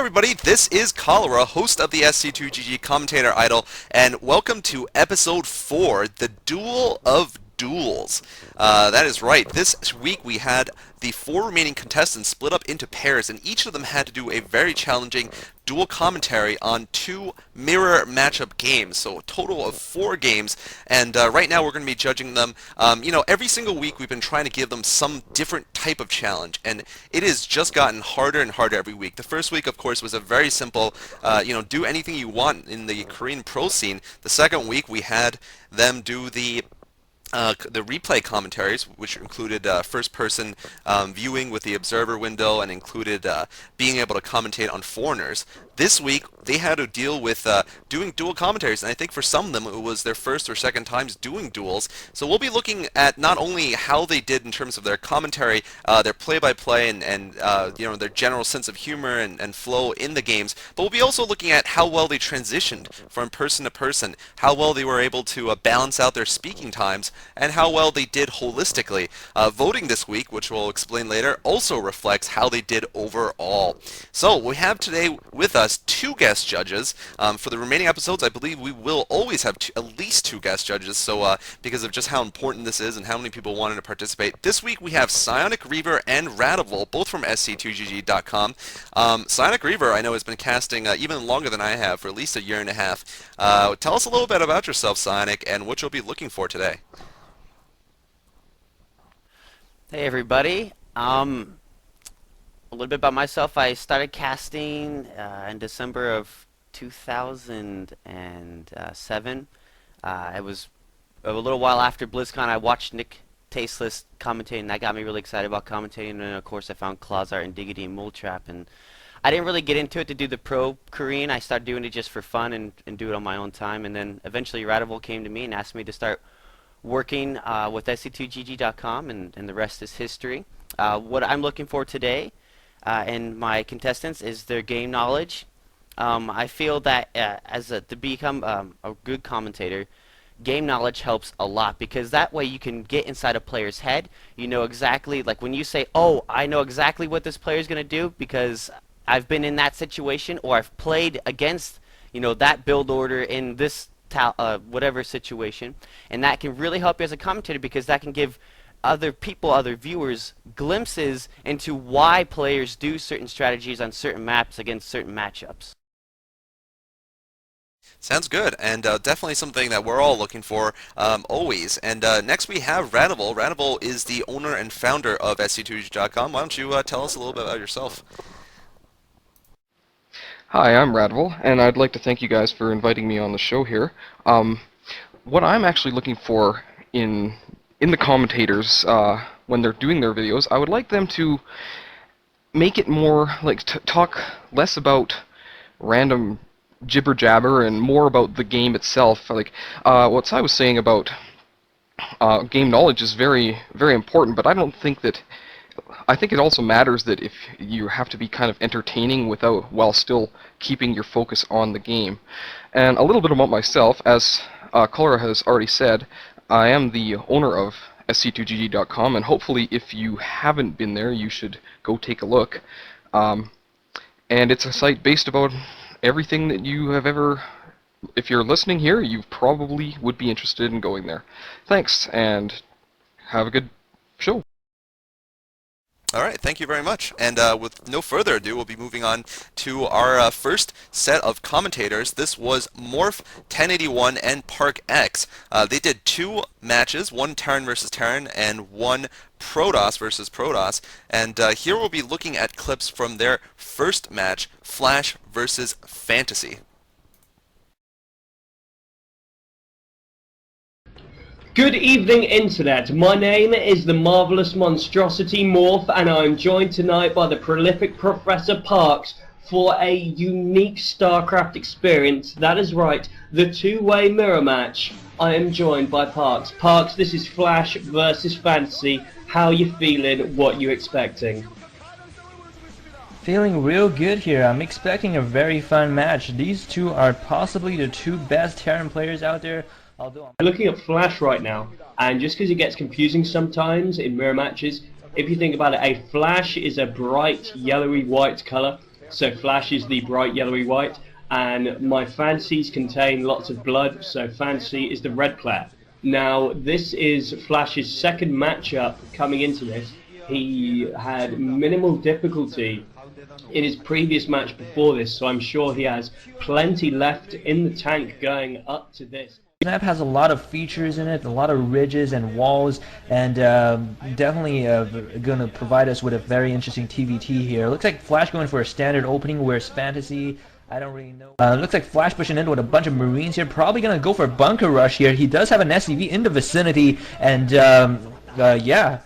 everybody, this is Cholera, host of the SC2GG Commentator Idol, and welcome to episode 4, the Duel of Duels. That is right, this week we had the 4 remaining contestants split up into pairs, and each of them had to do a very challenging dual commentary on 2 mirror matchup games, so a total of 4 games, and right now we're going to be judging them. Every single week we've been trying to give them some different type of challenge, and it has just gotten harder and harder every week. The first week, of course, was a very simple, do anything you want in the Korean pro scene. The second week we had them do the replay commentaries, which included first-person viewing with the observer window and included being able to commentate on foreigners. This week, they had to deal with doing dual commentaries, and I think for some of them it was their first or second times doing duels. So we'll be looking at not only how they did in terms of their commentary, their play-by-play, and their general sense of humor and flow in the games, but we'll be also looking at how well they transitioned from person to person, how well they were able to balance out their speaking times, and how well they did holistically. Voting this week, which we'll explain later, also reflects how they did overall. So we have today with us 2 guest judges. For the remaining episodes, I believe we will always have at least 2 guest judges, so because of just how important this is and how many people wanted to participate. This week we have Psionic Reaver and Radival, both from SC2GG.com. Psionic Reaver, I know, has been casting even longer than I have, for at least a year and a half. Tell us a little bit about yourself, Psionic, and what you'll be looking for today. Hey everybody, a little bit about myself. I started casting in December of 2007. It was a little while after BlizzCon. I watched Nick Tasteless commentating, and that got me really excited about commentating, and then of course I found Clawzart and Diggity and Moletrap, and I didn't really get into it to do the pro Korean. I started doing it just for fun and do it on my own time, and then eventually Radival came to me and asked me to start working with SC2GG.com, and the rest is history. What I'm looking for today in my contestants is their game knowledge. I feel that to become a good commentator, game knowledge helps a lot, because that way you can get inside a player's head. You know exactly, like when you say, oh, I know exactly what this player is going to do because I've been in that situation, or I've played against that build order in this whatever situation, and that can really help you as a commentator, because that can give other people, other viewers, glimpses into why players do certain strategies on certain maps against certain matchups. Sounds good, and definitely something that we're all looking for always. And next we have Radival. Radival is the owner and founder of SC2G.com. Why don't you tell us a little bit about yourself? Hi, I'm Radival, and I'd like to thank you guys for inviting me on the show here. What I'm actually looking for in the commentators when they're doing their videos, I would like them to make it more like talk less about random jibber jabber and more about the game itself. Like what Sai was saying about game knowledge is very, very important, but I don't think that. I think it also matters that if you have to be kind of entertaining while still keeping your focus on the game. And a little bit about myself, as Cholera has already said, I am the owner of SC2GG.com, and hopefully if you haven't been there, you should go take a look. And it's a site based about everything that you have ever. If you're listening here, you probably would be interested in going there. Thanks, and have a good show. All right, thank you very much. And with no further ado, we'll be moving on to our first set of commentators. This was Morph 1081 and Park X. They did 2 matches, one Terran versus Terran and one Protoss versus Protoss. And here we'll be looking at clips from their first match, Flash versus Fantasy. Good evening, Internet. My name is the Marvelous Monstrosity Morph, and I'm joined tonight by the prolific Professor Parks for a unique StarCraft experience. That is right, the 2-way mirror match. I am joined by Parks. Parks, this is Flash versus Fantasy. How you feeling? What you expecting? Feeling real good here. I'm expecting a very fun match. These 2 are possibly the 2 best Terran players out there. I'm looking at Flash right now, and just because it gets confusing sometimes in mirror matches, if you think about it, a Flash is a bright yellowy white color, so Flash is the bright yellowy white, and my fantasies contain lots of blood, so fantasy is the red player. Now, this is Flash's second matchup coming into this. He had minimal difficulty in his previous match before this, so I'm sure he has plenty left in the tank going up to this. The map has a lot of features in it, a lot of ridges and walls, and definitely going to provide us with a very interesting TVT here. Looks like Flash going for a standard opening, whereas Fantasy, I don't really know. Looks like Flash pushing in with a bunch of Marines here, probably going to go for a bunker rush here. He does have an SCV in the vicinity, and yeah.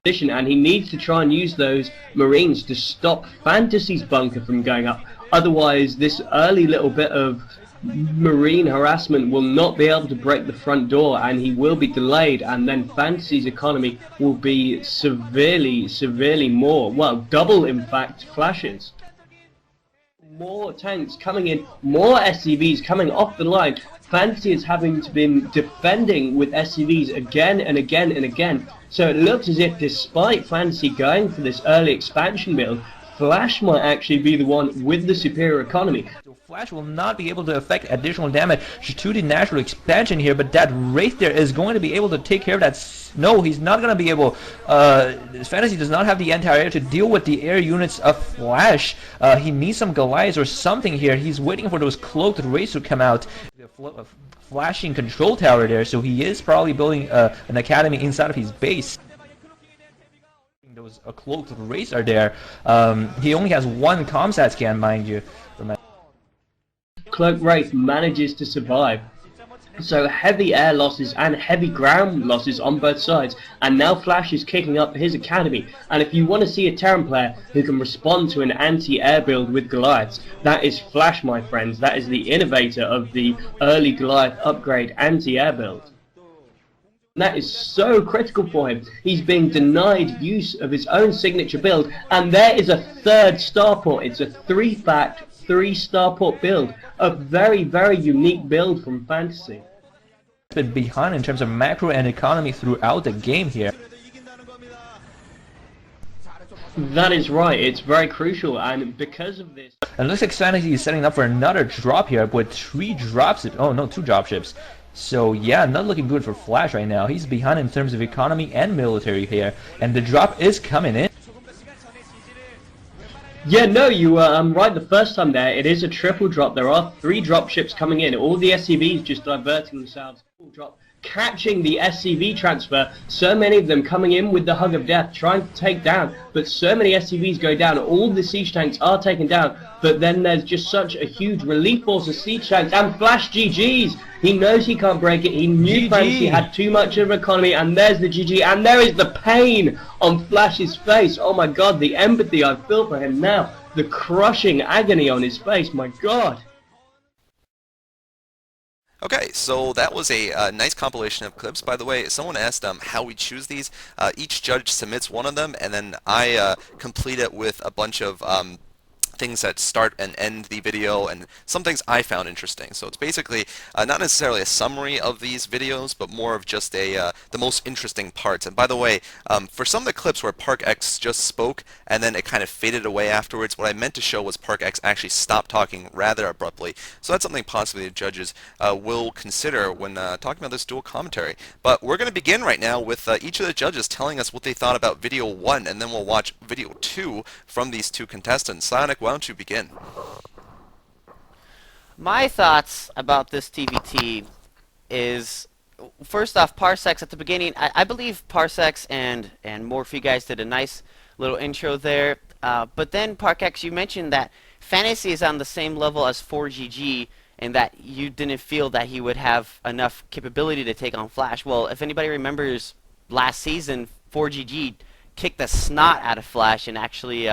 And he needs to try and use those Marines to stop Fantasy's bunker from going up. Otherwise, this early little bit of Marine harassment will not be able to break the front door, and he will be delayed, and then Fantasy's economy will be severely more, well, double in fact, Flashes. More tanks coming in, more SCVs coming off the line. Fantasy is having to be defending with SCVs again and again and again. So it looks as if, despite Fantasy going for this early expansion build, Flash might actually be the one with the superior economy. Flash will not be able to affect additional damage to the natural expansion here, but that Wraith there is going to be able to take care of that. No, he's not going to be able. Fantasy does not have the anti-air to deal with the air units of Flash. He needs some Goliaths or something here. He's waiting for those cloaked Wraiths to come out. A flashing control tower there, so he is probably building an academy inside of his base. Those cloaked Wraiths are there. He only has one comsat scan, mind you. Cloak Wraith manages to survive. So heavy air losses and heavy ground losses on both sides, and now Flash is kicking up his academy. And if you want to see a Terran player who can respond to an anti-air build with Goliaths, that is Flash, my friends. That is the innovator of the early Goliath upgrade anti-air build. And that is so critical for him. He's being denied use of his own signature build, and there is a third starport. It's a 3-fact, 3-starport build. A very unique build from Fantasy. Been behind in terms of macro and economy throughout the game here. That is right, it's very crucial, and because of this... And it looks like Fantasy is setting up for another drop here with 3 dropships. Oh no, 2 dropships. So yeah, not looking good for Flash right now. He's behind in terms of economy and military here, and the drop is coming in. Yeah, no, you were right the first time there. It is a triple drop. There are 3 dropships coming in. All the SCVs just diverting themselves. Drop, catching the SCV transfer. So many of them coming in with the hug of death, trying to take down. But so many SCVs go down. All the siege tanks are taken down. But then there's just such a huge relief force of siege tanks. And Flash GG's. He knows he can't break it. He knew Fantasy had too much of an economy. And there's the GG. And there is the pain on Flash's face. Oh my god, the empathy I feel for him now. The crushing agony on his face. My god. Okay, so that was a nice compilation of clips. By the way, someone asked how we choose these. Each judge submits one of them, and then I complete it with a bunch of things that start and end the video, and some things I found interesting. So it's basically not necessarily a summary of these videos, but more of just the most interesting parts. And by the way, for some of the clips where ParkX just spoke and then it kind of faded away afterwards, what I meant to show was ParkX actually stopped talking rather abruptly. So that's something possibly the judges will consider when talking about this dual commentary. But we're going to begin right now with each of the judges telling us what they thought about video 1, and then we'll watch video 2 from these 2 contestants. Sonic, why don't you begin? My thoughts about this TVT is, first off, Parsecs at the beginning. I believe Parsecs and Morphe guys did a nice little intro there. But then, ParkX, you mentioned that Fantasy is on the same level as 4GG, and that you didn't feel that he would have enough capability to take on Flash. Well, if anybody remembers last season, 4GG kicked the snot out of Flash and actually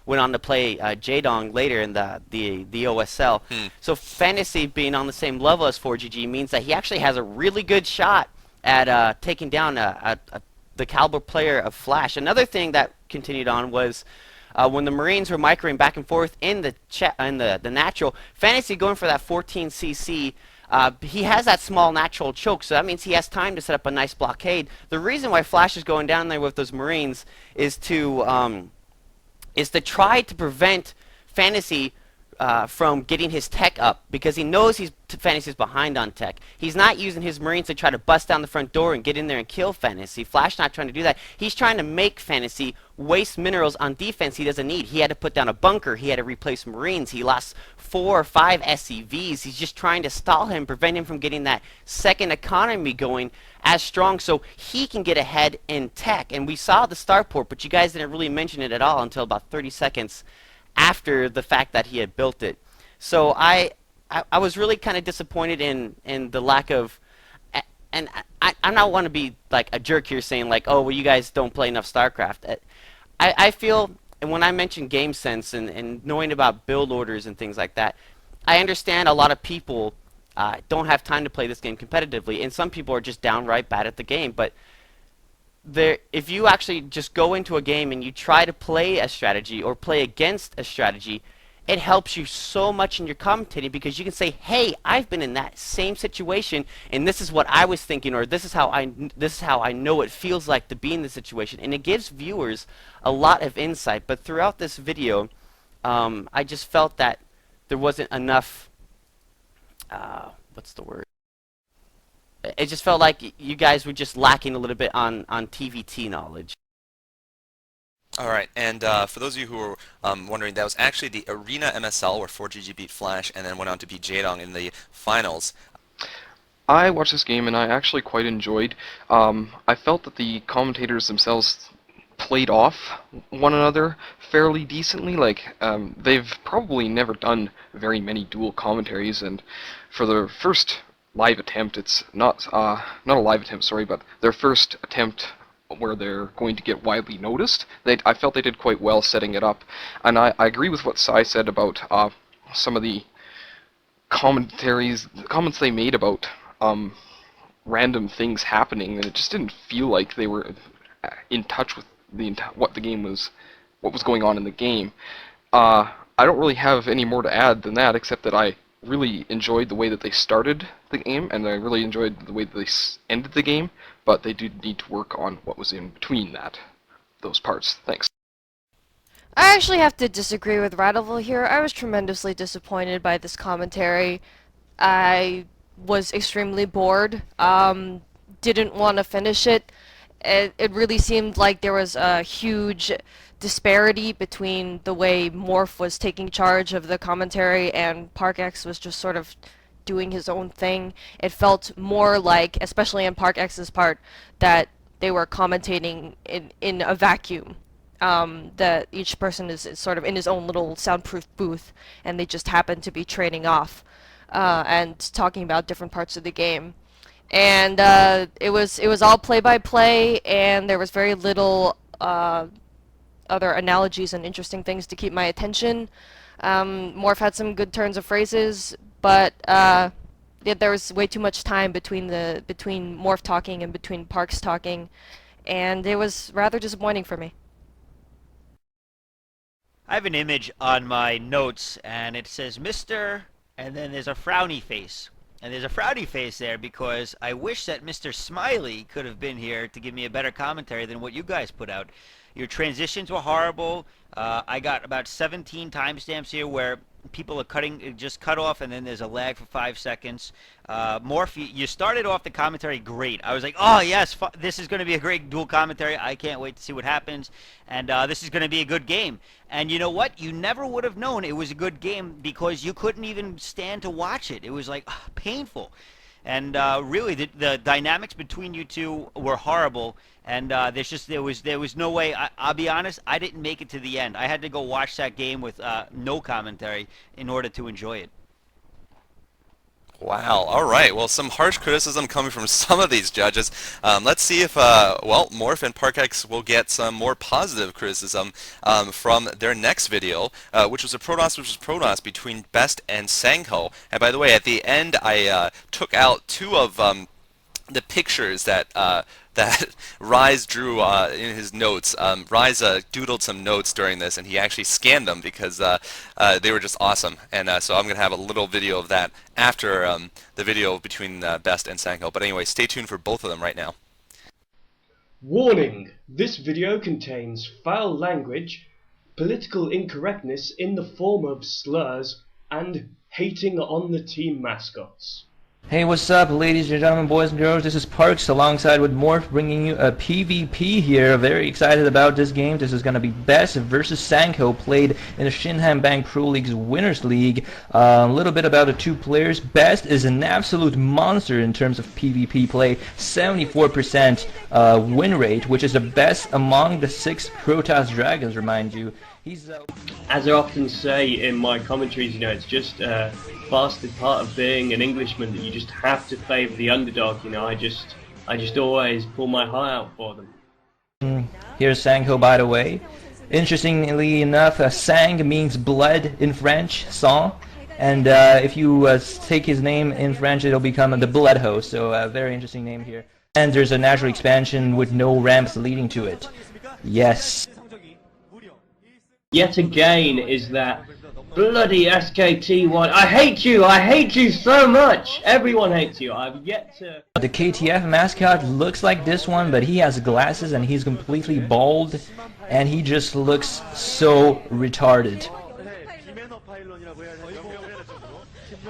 went on to play Jaedong later in the OSL. So Fantasy being on the same level as 4GG means that he actually has a really good shot at taking down the caliber player of Flash. Another thing that continued on was when the Marines were microing back and forth in the natural, Fantasy going for that 14cc. He has that small natural choke, so that means he has time to set up a nice blockade. The reason why Flash is going down there with those Marines is to try to prevent Fantasy from getting his tech up because he knows Fantasy's behind on tech. He's not using his Marines to try to bust down the front door and get in there and kill Fantasy. Flash not trying to do that. He's trying to make Fantasy waste minerals on defense he doesn't need. He had to put down a bunker. He had to replace Marines. He lost 4 or 5 SCVs. He's just trying to stall him, prevent him from getting that second economy going as strong so he can get ahead in tech. And we saw the starport, but you guys didn't really mention it at all until about 30 seconds after the fact that he had built it. So I was really kind of disappointed in the lack of, and I don't want to be like a jerk here saying like, oh, well, you guys don't play enough StarCraft. I feel, and when I mention game sense and knowing about build orders and things like that, I understand a lot of people don't have time to play this game competitively, and some people are just downright bad at the game, but if you actually just go into a game and you try to play a strategy or play against a strategy, it helps you so much in your commentating because you can say, hey, I've been in that same situation and this is what I was thinking, or this is how I know it feels like to be in this situation, and it gives viewers a lot of insight. But throughout this video, I just felt that there wasn't enough what's the word? It just felt like you guys were just lacking a little bit on TVT knowledge. All right, and for those of you who are wondering, that was actually the Arena MSL where 4GG beat Flash and then went on to beat Jaedong in the finals. I watched this game and I actually quite enjoyed. I felt that the commentators themselves played off one another fairly decently. Like they've probably never done very many dual commentaries, and for the first live attempt, it's not a live attempt, sorry, but their first attempt where they're going to get widely noticed. I felt they did quite well setting it up, and I agree with what Sai said about some of the comments they made about random things happening, and it just didn't feel like they were in touch with what was going on in the game. I don't really have any more to add than that, except that I really enjoyed the way that they started the game, and I really enjoyed the way that they ended the game, but they do need to work on what was in between those parts. Thanks. I actually have to disagree with Radival here. I was tremendously disappointed by this commentary. I was extremely bored. Didn't want to finish it. It really seemed like there was a huge disparity between the way Morph was taking charge of the commentary and ParkX was just sort of doing his own thing. It felt more like, especially on ParkX's part, that they were commentating in a vacuum. That each person is sort of in his own little soundproof booth, and they just happen to be trading off and talking about different parts of the game. And it was all play-by-play, and there was very little other analogies and interesting things to keep my attention. Morph had some good turns of phrases, but there was way too much time between Morph talking and between Parks talking, and it was rather disappointing for me. I have an image on my notes, and it says Mr., and then there's a frowny face. And there's a frowny face there because I wish that Mr. Smiley could have been here to give me a better commentary than what you guys put out. Your transitions were horrible. I got about 17 timestamps here where people are just cut off, and then there's a lag for 5 seconds. Morph, you started off the commentary great. I was like, oh yes, this is going to be a great dual commentary. I can't wait to see what happens, and this is going to be a good game. And you know what? You never would have known it was a good game because you couldn't even stand to watch it. It was like painful. And really, the dynamics between you two were horrible. And there was no way. I'll be honest, I didn't make it to the end. I had to go watch that game with no commentary in order to enjoy it. Wow, alright, well, some harsh criticism coming from some of these judges. Let's see if, well, Morph and ParkX will get some more positive criticism from their next video, which was a Protoss versus Protoss between Best and Sangho. And by the way, at the end, I took out 2 of the pictures that that Rise drew in his notes. Rise doodled some notes during this, and he actually scanned them because they were just awesome. And so I'm going to have a little video of that after the video between Best and Sangho. But anyway, stay tuned for both of them right now. Warning! This video contains foul language, political incorrectness in the form of slurs and hating on the team mascots. Hey, what's up, ladies and gentlemen, boys and girls? This is Parks alongside with Morph, bringing you a PvP here. Very excited about this game. This is going to be Best versus Sanko, played in the Shinhan Bank Pro League's Winners League. A little bit about the two players. Best is an absolute monster in terms of PvP play. 74% win rate, which is the best among the 6 Protoss Dragons, remind you. He's As I often say in my commentaries, you know, it's just a bastard part of being an Englishman that you just have to favour the underdog. You know, I just always pull my heart out for them. Here's Sanko, by the way. Interestingly enough, sang means blood in French, sang, and if you take his name in French, it'll become the blood host. So a very interesting name here. And there's a natural expansion with no ramps leading to it. Yes. Yet again is that bloody SKT1. I hate you so much. Everyone hates you. I've yet to... The KTF mascot looks like this one, but he has glasses and he's completely bald, and he just looks so retarded.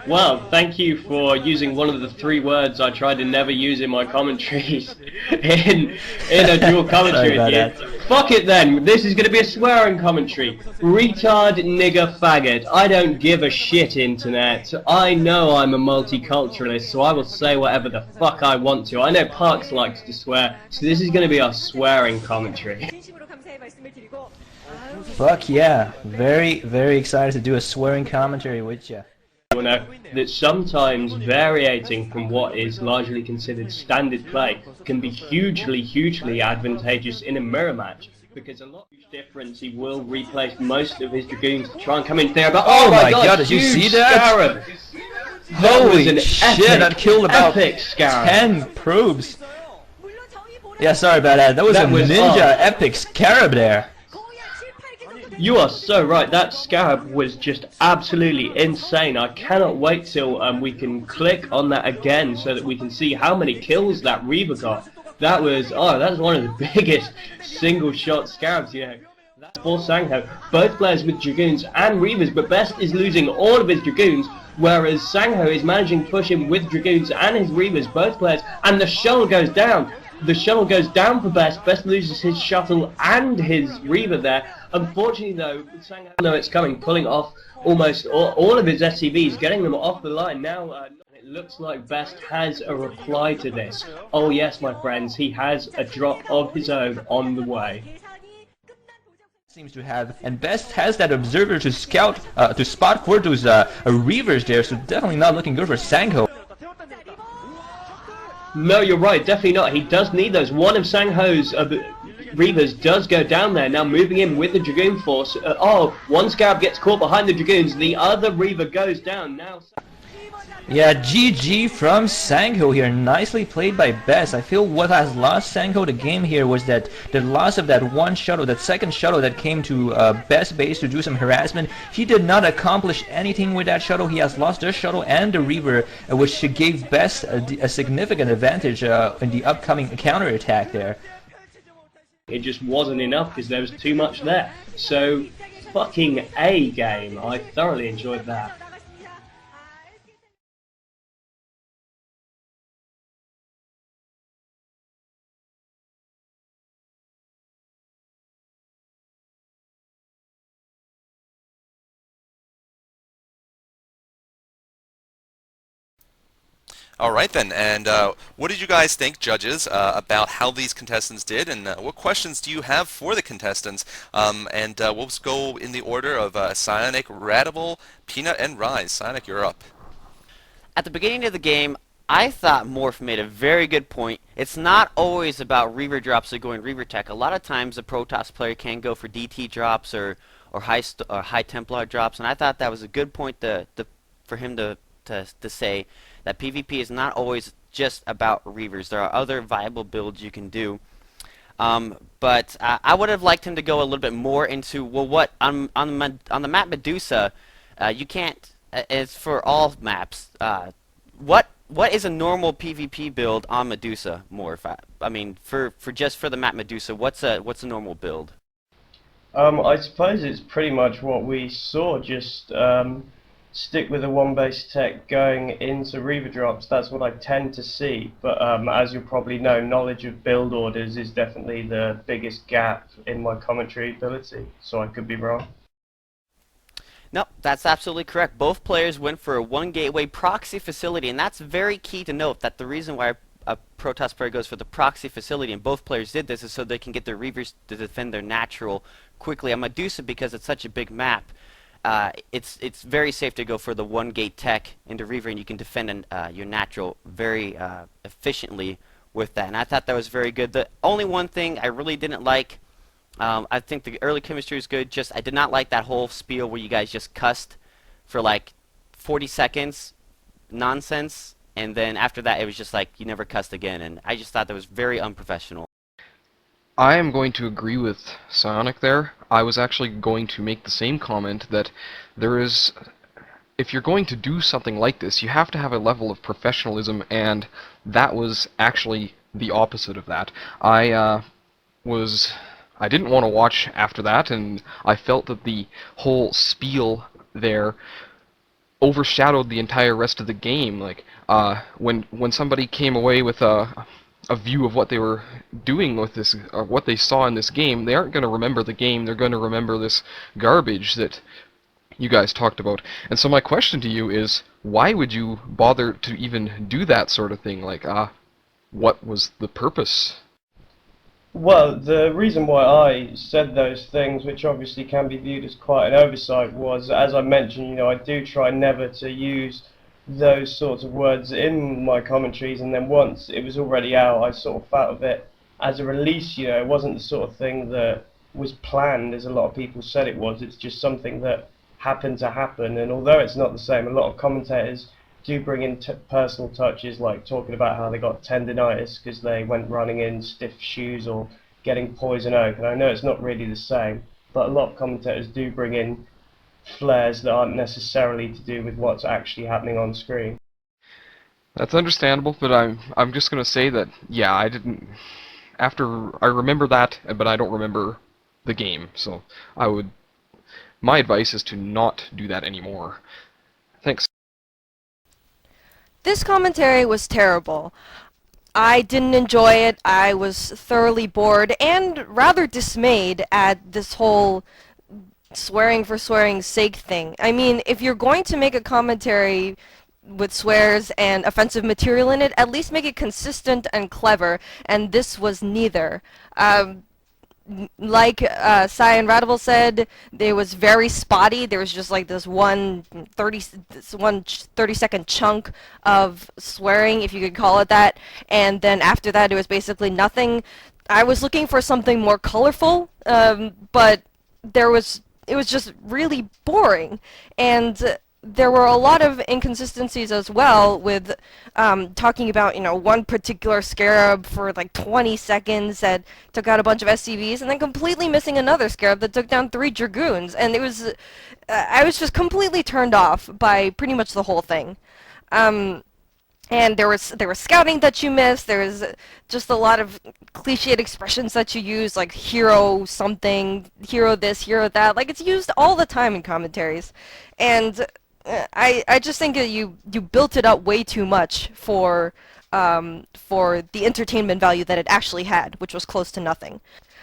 Well, thank you for using one of the 3 words I try to never use in my commentaries in a dual commentary with you. Fuck it then, this is going to be a swearing commentary. Retard, nigger, faggot. I don't give a shit, internet. I know I'm a multiculturalist, so I will say whatever the fuck I want to. I know Parks likes to swear, so this is going to be our swearing commentary. Fuck yeah, very, very excited to do a swearing commentary with ya. You know that sometimes variating from what is largely considered standard play can be hugely advantageous in a mirror match, because a lot of difference he will replace most of his Dragoons to try and come in there. But oh my god, did you see that? Scarab. Holy shit, that killed about epic Scarab. 10 probes. Yeah, sorry about that. That was a ninja epic Scarab there. You are so right, that Scarab was just absolutely insane. I cannot wait till we can click on that again so that we can see how many kills that Reaver got. That was one of the biggest single shot Scarabs, you know. That's for Sanko. Both players with Dragoons and Reavers, but Best is losing all of his Dragoons, whereas Sanko is managing to push him with Dragoons and his Reavers, both players, and the shuttle goes down. The shuttle goes down for Best. Best loses his shuttle and his Reaver there. Unfortunately, though, Sanko knows it's coming, pulling off almost all of his SCVs, getting them off the line. Now, it looks like Best has a reply to this. Oh yes, my friends, he has a drop of his own on the way. Seems to have, and Best has that observer to scout, to spot for those Reavers there, so definitely not looking good for Sanko. No, you're right, definitely not. He does need those. One of Sanko's Reavers does go down there, now moving in with the Dragoon force. One Scarab gets caught behind the Dragoons, the other Reaver goes down. Now... Yeah, GG from Sanko here. Nicely played by Best. I feel what has lost Sanko the game here was that the loss of that one shuttle, that second shuttle that came to Best base to do some harassment. He did not accomplish anything with that shuttle. He has lost the shuttle and the Reaver, which gave Best a significant advantage in the upcoming counterattack there. It just wasn't enough because there was too much there. So, fucking A game. I thoroughly enjoyed that. Alright then, and what did you guys think, judges, about how these contestants did, and what questions do you have for the contestants? We'll just go in the order of Psionic, Radival, Peanut, and Rise. Psionic, you're up. At the beginning of the game, I thought Morph made a very good point. It's not always about Reaver drops or going Reaver tech. A lot of times a Protoss player can go for DT drops or high Templar drops, and I thought that was a good point for him to say that PvP is not always just about Reavers. There are other viable builds you can do. But I would have liked him to go a little bit more into, well, what on the map Medusa, you can't. It's for all maps. What is a normal PvP build on Medusa? More, I mean, for the map Medusa, what's a normal build? I suppose it's pretty much what we saw, just stick with the one base tech going into Reaver drops. That's what I tend to see, but as you'll probably know, knowledge of build orders is definitely the biggest gap in my commentary ability, so I could be wrong. No, that's absolutely correct. Both players went for a one gateway proxy facility, and that's very key to note, that the reason why a Protoss player goes for the proxy facility, and both players did this, is so they can get their Reavers to defend their natural quickly. On Medusa, because it's such a big map, it's very safe to go for the one gate tech into Reaver, and you can defend your natural very efficiently with that. And I thought that was very good. The only one thing I really didn't like, I think the early chemistry is good. Just I did not like that whole spiel where you guys just cussed for like 40 seconds, nonsense, and then after that it was just like you never cussed again, and I just thought that was very unprofessional. I am going to agree with Psionic there. I was actually going to make the same comment that there is, if you're going to do something like this, you have to have a level of professionalism, and that was actually the opposite of that. I didn't want to watch after that, and I felt that the whole spiel there overshadowed the entire rest of the game. Like, when somebody came away with a view of what they were doing with this, or what they saw in this game, they aren't going to remember the game, they're going to remember this garbage that you guys talked about. And so my question to you is, why would you bother to even do that sort of thing? Like, what was the purpose? Well, the reason why I said those things, which obviously can be viewed as quite an oversight, was, as I mentioned, I do try never to use those sorts of words in my commentaries, and then once it was already out, I sort of felt of it as a release. It wasn't the sort of thing that was planned, as a lot of people said it was. It's just something that happened to happen, and although it's not the same, a lot of commentators do bring in personal touches, like talking about how they got tendinitis because they went running in stiff shoes or getting poison oak, and I know it's not really the same, but a lot of commentators do bring in flares that aren't necessarily to do with what's actually happening on screen. That's understandable, but I'm just gonna say that, yeah, I didn't. After I remember that, but I don't remember the game, so my advice is to not do that anymore. Thanks. This commentary was terrible. I didn't enjoy it. I was thoroughly bored and rather dismayed at this whole swearing for swearing's sake thing. I mean, if you're going to make a commentary with swears and offensive material in it, at least make it consistent and clever, and this was neither. Like Sai and Radival said, it was very spotty. There was just like this one 30-second chunk of swearing, if you could call it that, and then after that it was basically nothing. I was looking for something more colorful, but it was just really boring, and there were a lot of inconsistencies as well with talking about, one particular scarab for like 20 seconds that took out a bunch of SCVs, and then completely missing another scarab that took down 3 Dragoons, and I was just completely turned off by pretty much the whole thing. And there was scouting that you missed. There was just a lot of cliched expressions that you use, like hero something, hero this, hero that. Like, it's used all the time in commentaries, and I just think that you built it up way too much for the entertainment value that it actually had, which was close to nothing.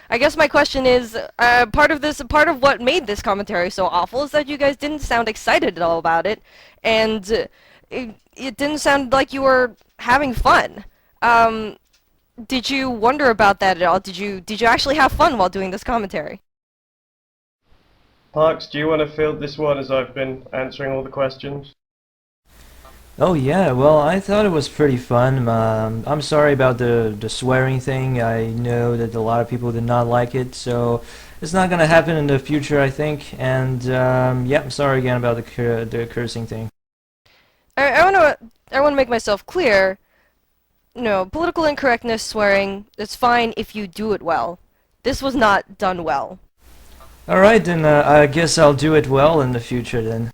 I guess my question is, part of what made this commentary so awful is that you guys didn't sound excited at all about it, and it didn't sound like you were having fun. Did you wonder about that at all? Did you actually have fun while doing this commentary? Parks, do you want to field this one as I've been answering all the questions? Oh yeah, well, I thought it was pretty fun. I'm sorry about the swearing thing. I know that a lot of people did not like it, so it's not gonna happen in the future, I think. And yeah, I'm sorry again about the cursing thing. I want to make myself clear. Political incorrectness, swearing, it's fine if you do it well. This was not done well. Alright, then I guess I'll do it well in the future then.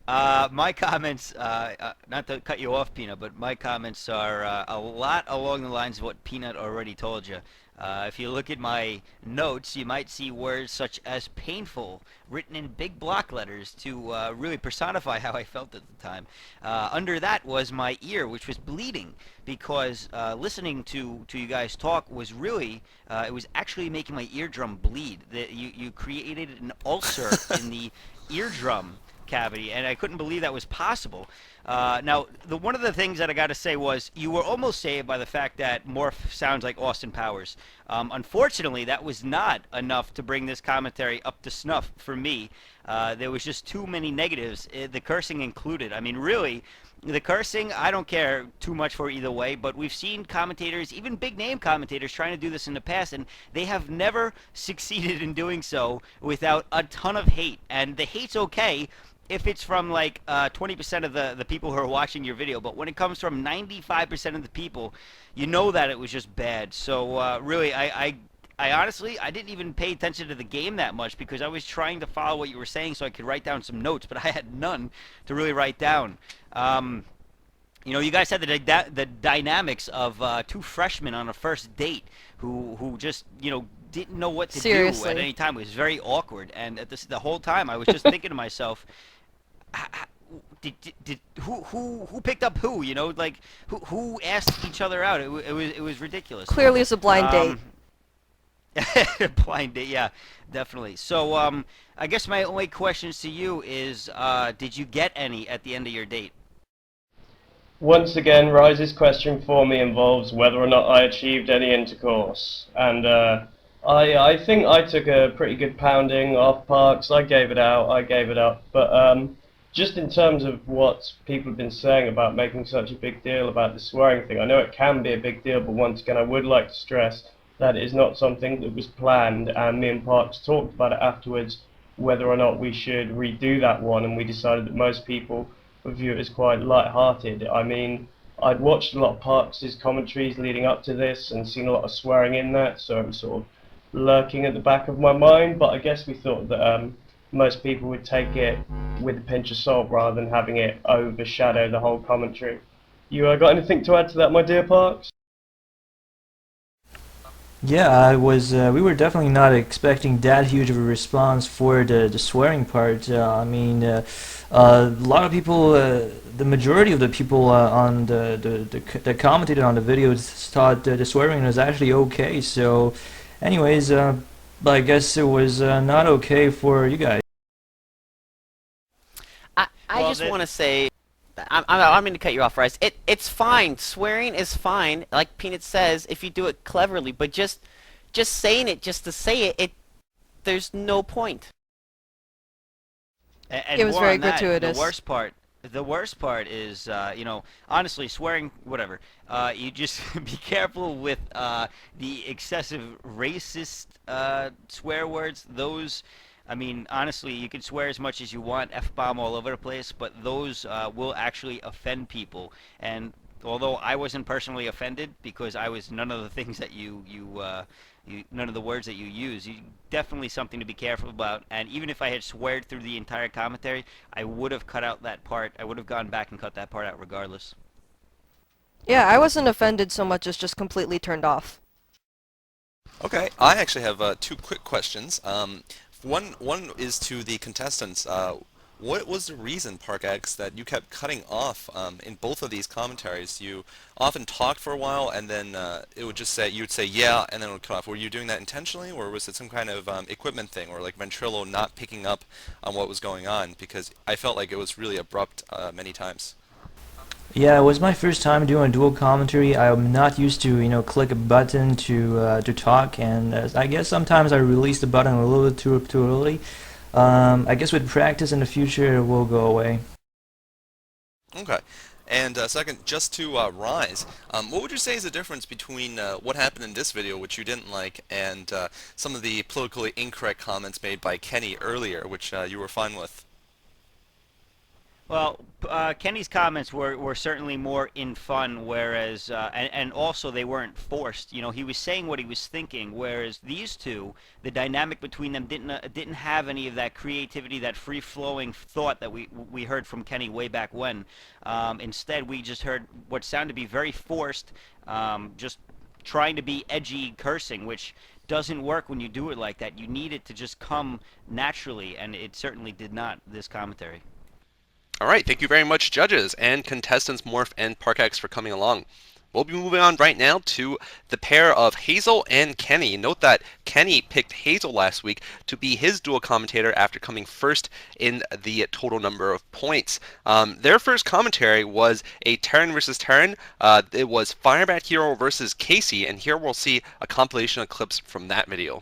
My comments, not to cut you off, Peanut, but my comments are a lot along the lines of what Peanut already told you. If you look at my notes, you might see words such as painful written in big block letters to really personify how I felt at the time. Under that was my ear, which was bleeding because listening to you guys talk was really, it was actually making my eardrum bleed. You created an ulcer in the eardrum cavity, and I couldn't believe that was possible. Now, one of the things that I got to say was you were almost saved by the fact that Morph sounds like Austin Powers. Unfortunately, that was not enough to bring this commentary up to snuff for me. There was just too many negatives, the cursing included. I mean, really, the cursing, I don't care too much for either way, but we've seen commentators, even big-name commentators, trying to do this in the past, and they have never succeeded in doing so without a ton of hate. And the hate's okay if it's from like 20% of the people who are watching your video, but when it comes from 95% of the people, you know that it was just bad. So really, I honestly, I didn't even pay attention to the game that much because I was trying to follow what you were saying so I could write down some notes, but I had none to really write down. You know, you guys had the dynamics of two freshmen on a first date who just, you know, didn't know what to do at any time. It was very awkward, and the whole time I was just thinking to myself, who picked up who? You know, like who asked each other out? It was ridiculous. Clearly, it's a blind date. Blind date, yeah, definitely. So I guess my only questions to you is, did you get any at the end of your date? Once again, Rise's question for me involves whether or not I achieved any intercourse, and I think I took a pretty good pounding off Parks. I gave it out, I gave it up, but just in terms of what people have been saying about making such a big deal about the swearing thing, I know it can be a big deal, but once again I would like to stress that it is not something that was planned, and me and Parks talked about it afterwards, whether or not we should redo that one, and we decided that most people would view it as quite light-hearted. I mean, I'd watched a lot of Parks' commentaries leading up to this and seen a lot of swearing in that, so it was sort of lurking at the back of my mind, but I guess we thought that most people would take it with a pinch of salt rather than having it overshadow the whole commentary. You got anything to add to that, my dear Parks? Yeah, I was. We were definitely not expecting that huge of a response for the swearing part. I mean, a lot of people, the majority of the people on that commented on the videos thought the swearing was actually okay. So, anyways, I guess it was not okay for you guys. I just want to say, I'm going to cut you off, Rice. It's fine. Swearing is fine, like Peanut says, if you do it cleverly. But just saying it just to say it, there's no point. And It was more very on that, gratuitous. The worst part is, you know, honestly, swearing, whatever. You just be careful with the excessive racist swear words. Those, I mean, honestly, you can swear as much as you want, F-bomb all over the place, but those will actually offend people. And although I wasn't personally offended because I was none of the things that none of the words that you use, definitely something to be careful about. And even if I had sweared through the entire commentary, I would have cut out that part. I would have gone back and cut that part out regardless. Yeah, I wasn't offended so much as just completely turned off. Okay, I actually have two quick questions. One is to the contestants. What was the reason, ParkX, that you kept cutting off in both of these commentaries? You often talked for a while, and then it would just say, you would say yeah, and then it would cut off. Were you doing that intentionally, or was it some kind of equipment thing, or like Ventrilo not picking up on what was going on? Because I felt like it was really abrupt many times. Yeah, it was my first time doing dual commentary. I'm not used to, you know, click a button to talk, and I guess sometimes I release the button a little bit too early. I guess with practice in the future, it will go away. Okay. And second, just to Rise, what would you say is the difference between what happened in this video, which you didn't like, and some of the politically incorrect comments made by Kenny earlier, which you were fine with? Well, Kenny's comments were certainly more in fun, whereas and also they weren't forced. You know, he was saying what he was thinking, whereas these two, the dynamic between them didn't have any of that creativity, that free-flowing thought that we heard from Kenny way back when. Instead, we just heard what sounded to be very forced, just trying to be edgy cursing, which doesn't work when you do it like that. You need it to just come naturally, and it certainly did not this commentary. All right, thank you very much, judges and contestants Morph and Parkex, for coming along. We'll be moving on right now to the pair of Hazel and Kenny. Note that Kenny picked Hazel last week to be his dual commentator after coming first in the total number of points. Their first commentary was a Terran versus Terran. It was Firebat Hero versus Casey, and here we'll see a compilation of clips from that video.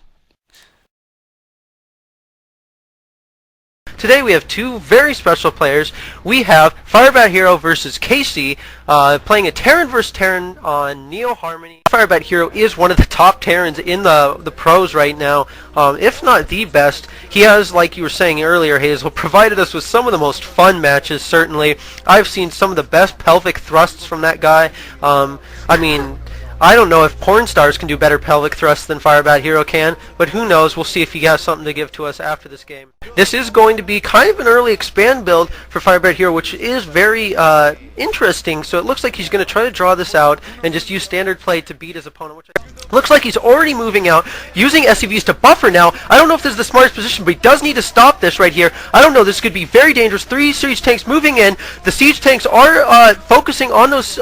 Today we have two very special players. We have Firebat Hero versus Casey, playing a Terran versus Terran on Neo Harmony. Firebat Hero is one of the top Terrans in the pros right now, if not the best. He has, like you were saying earlier, Hazel, provided us with some of the most fun matches, certainly. I've seen some of the best pelvic thrusts from that guy. I mean, I don't know if porn stars can do better pelvic thrusts than Firebat Hero can, but who knows? We'll see if he has something to give to us after this game. This is going to be kind of an early expand build for Firebat Hero, which is very interesting. So it looks like he's going to try to draw this out and just use standard play to beat his opponent. Which looks like he's already moving out, using SCVs to buffer now. I don't know if this is the smartest position, but he does need to stop this right here. I don't know. This could be very dangerous. 3 siege tanks moving in. The siege tanks are focusing on those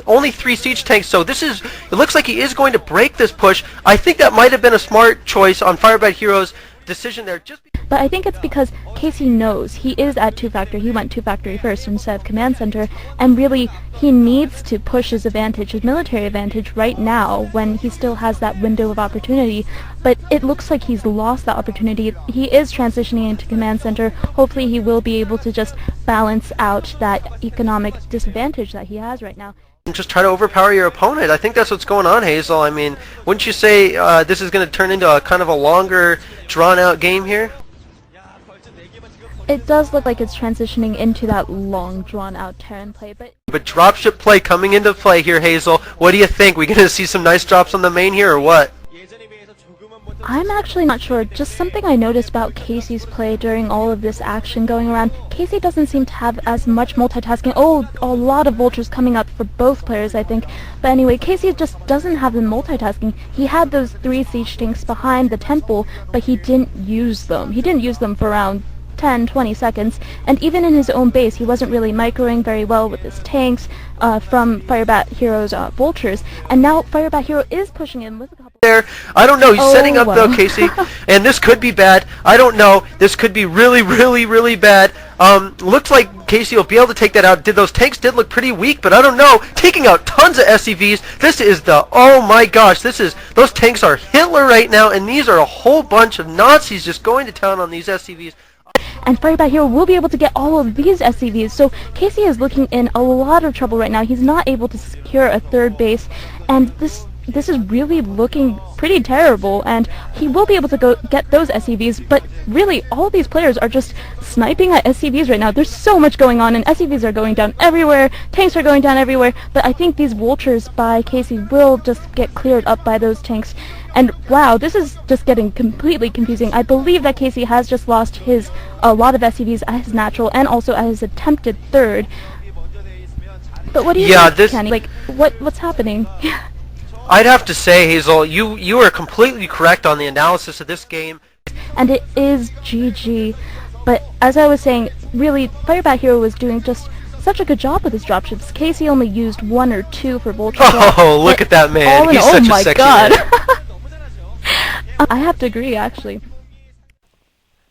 only 3 siege tanks. So this is... It looks like he is going to break this push. I think that might have been a smart choice on Firebat Hero's decision there. But I think it's because Casey knows he is at 2-factory. He went 2-factory first instead of command center, and really he needs to push his advantage, his military advantage, right now when he still has that window of opportunity. But it looks like he's lost that opportunity. He is transitioning into command center. Hopefully he will be able to just balance out that economic disadvantage that he has right now. And just try to overpower your opponent. I think that's what's going on, Hazel. I mean, wouldn't you say this is going to turn into a kind of a longer, drawn-out game here? It does look like it's transitioning into that long, drawn-out Terran play, but dropship play coming into play here, Hazel. What do you think? We going to see some nice drops on the main here, or what? I'm actually not sure. Just something I noticed about Casey's play during all of this action going around. Casey doesn't seem to have as much multitasking. Oh, a lot of vultures coming up for both players, I think. But anyway, Casey just doesn't have the multitasking. He had those 3 siege tanks behind the temple, but he didn't use them. He didn't use them for around 10-20 seconds, and even in his own base he wasn't really microing very well with his tanks from Firebat Hero's vultures, and now Firebat Hero is pushing in with a couple there. I don't know, he's setting up well. though, Casey, and this could be bad. I don't know, this could be really, really, really bad. Looks like Casey will be able to take that out. Those tanks did look pretty weak, but I don't know, taking out tons of SCVs. This is the, oh my gosh, those tanks are Hitler right now, and these are a whole bunch of Nazis just going to town on these SCVs. And Firebat Hero will be able to get all of these SCVs, so Casey is looking in a lot of trouble right now. He's not able to secure a 3rd base, and this is really looking pretty terrible, and he will be able to go get those SCVs, but really all of these players are just sniping at SCVs right now. There's so much going on, and SCVs are going down everywhere, tanks are going down everywhere, but I think these vultures by Casey will just get cleared up by those tanks. And wow, this is just getting completely confusing. I believe that Casey has just lost a lot of SCVs at his natural and also at his attempted 3rd. But what do you think, Kenny? Like, what's happening? I'd have to say, Hazel, you are completely correct on the analysis of this game. And it is GG. But as I was saying, really, Firebat Hero was doing just such a good job with his dropships. Casey only used 1 or 2 for vulture. Oh, look at that man! He's such a sexy man. I have to agree, actually.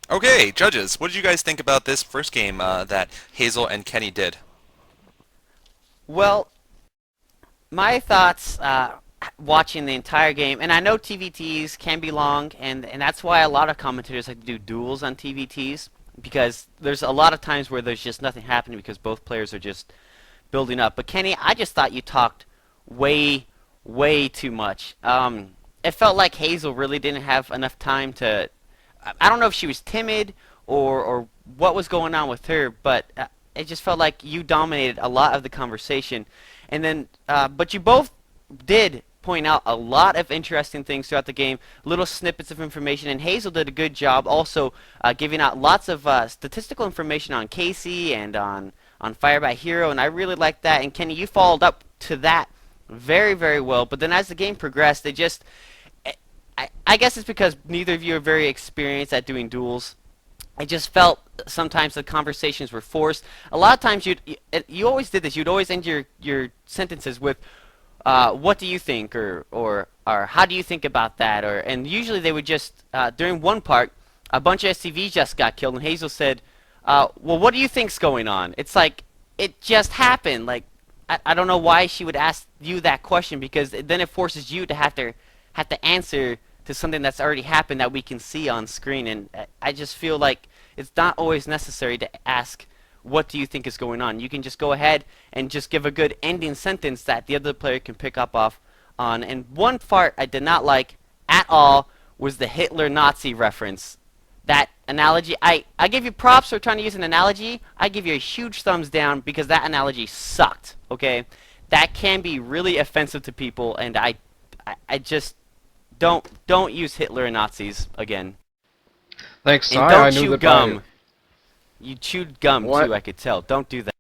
Okay, judges, what did you guys think about this first game that Hazel and Kenny did? Well, my thoughts watching the entire game, and I know TVTs can be long, and that's why a lot of commentators like to do duels on TVTs, because there's a lot of times where there's just nothing happening because both players are just building up. But Kenny, I just thought you talked way too much. It felt like Hazel really didn't have enough time to... I don't know if she was timid or what was going on with her, but it just felt like you dominated a lot of the conversation. And then, but you both did point out a lot of interesting things throughout the game, little snippets of information, and Hazel did a good job also giving out lots of statistical information on Casey and on Firebat Hero, and I really liked that. And Kenny, you followed up to that very, very well. But then as the game progressed, they just, I guess it's because neither of you are very experienced at doing duels. I just felt sometimes the conversations were forced. A lot of times you always did this. You'd always end your sentences with, "What do you think?" or "How do you think about that?" And usually they would just during one part, a bunch of SCVs just got killed, and Hazel said, "Well, what do you think's going on?" It's like it just happened. Like I don't know why she would ask you that question, because then it forces you to have to answer to something that's already happened that we can see on screen, and I just feel like it's not always necessary to ask what do you think is going on. You can just go ahead and just give a good ending sentence that the other player can pick up on. And one part I did not like at all was the Hitler-Nazi reference. That analogy, I give you props for trying to use an analogy. I give you a huge thumbs down because that analogy sucked, okay? That can be really offensive to people, and I just don't use Hitler and Nazis again. Thanks, Sai. And don't I knew chew that gum. You chewed gum What? too, I could tell. Don't do that.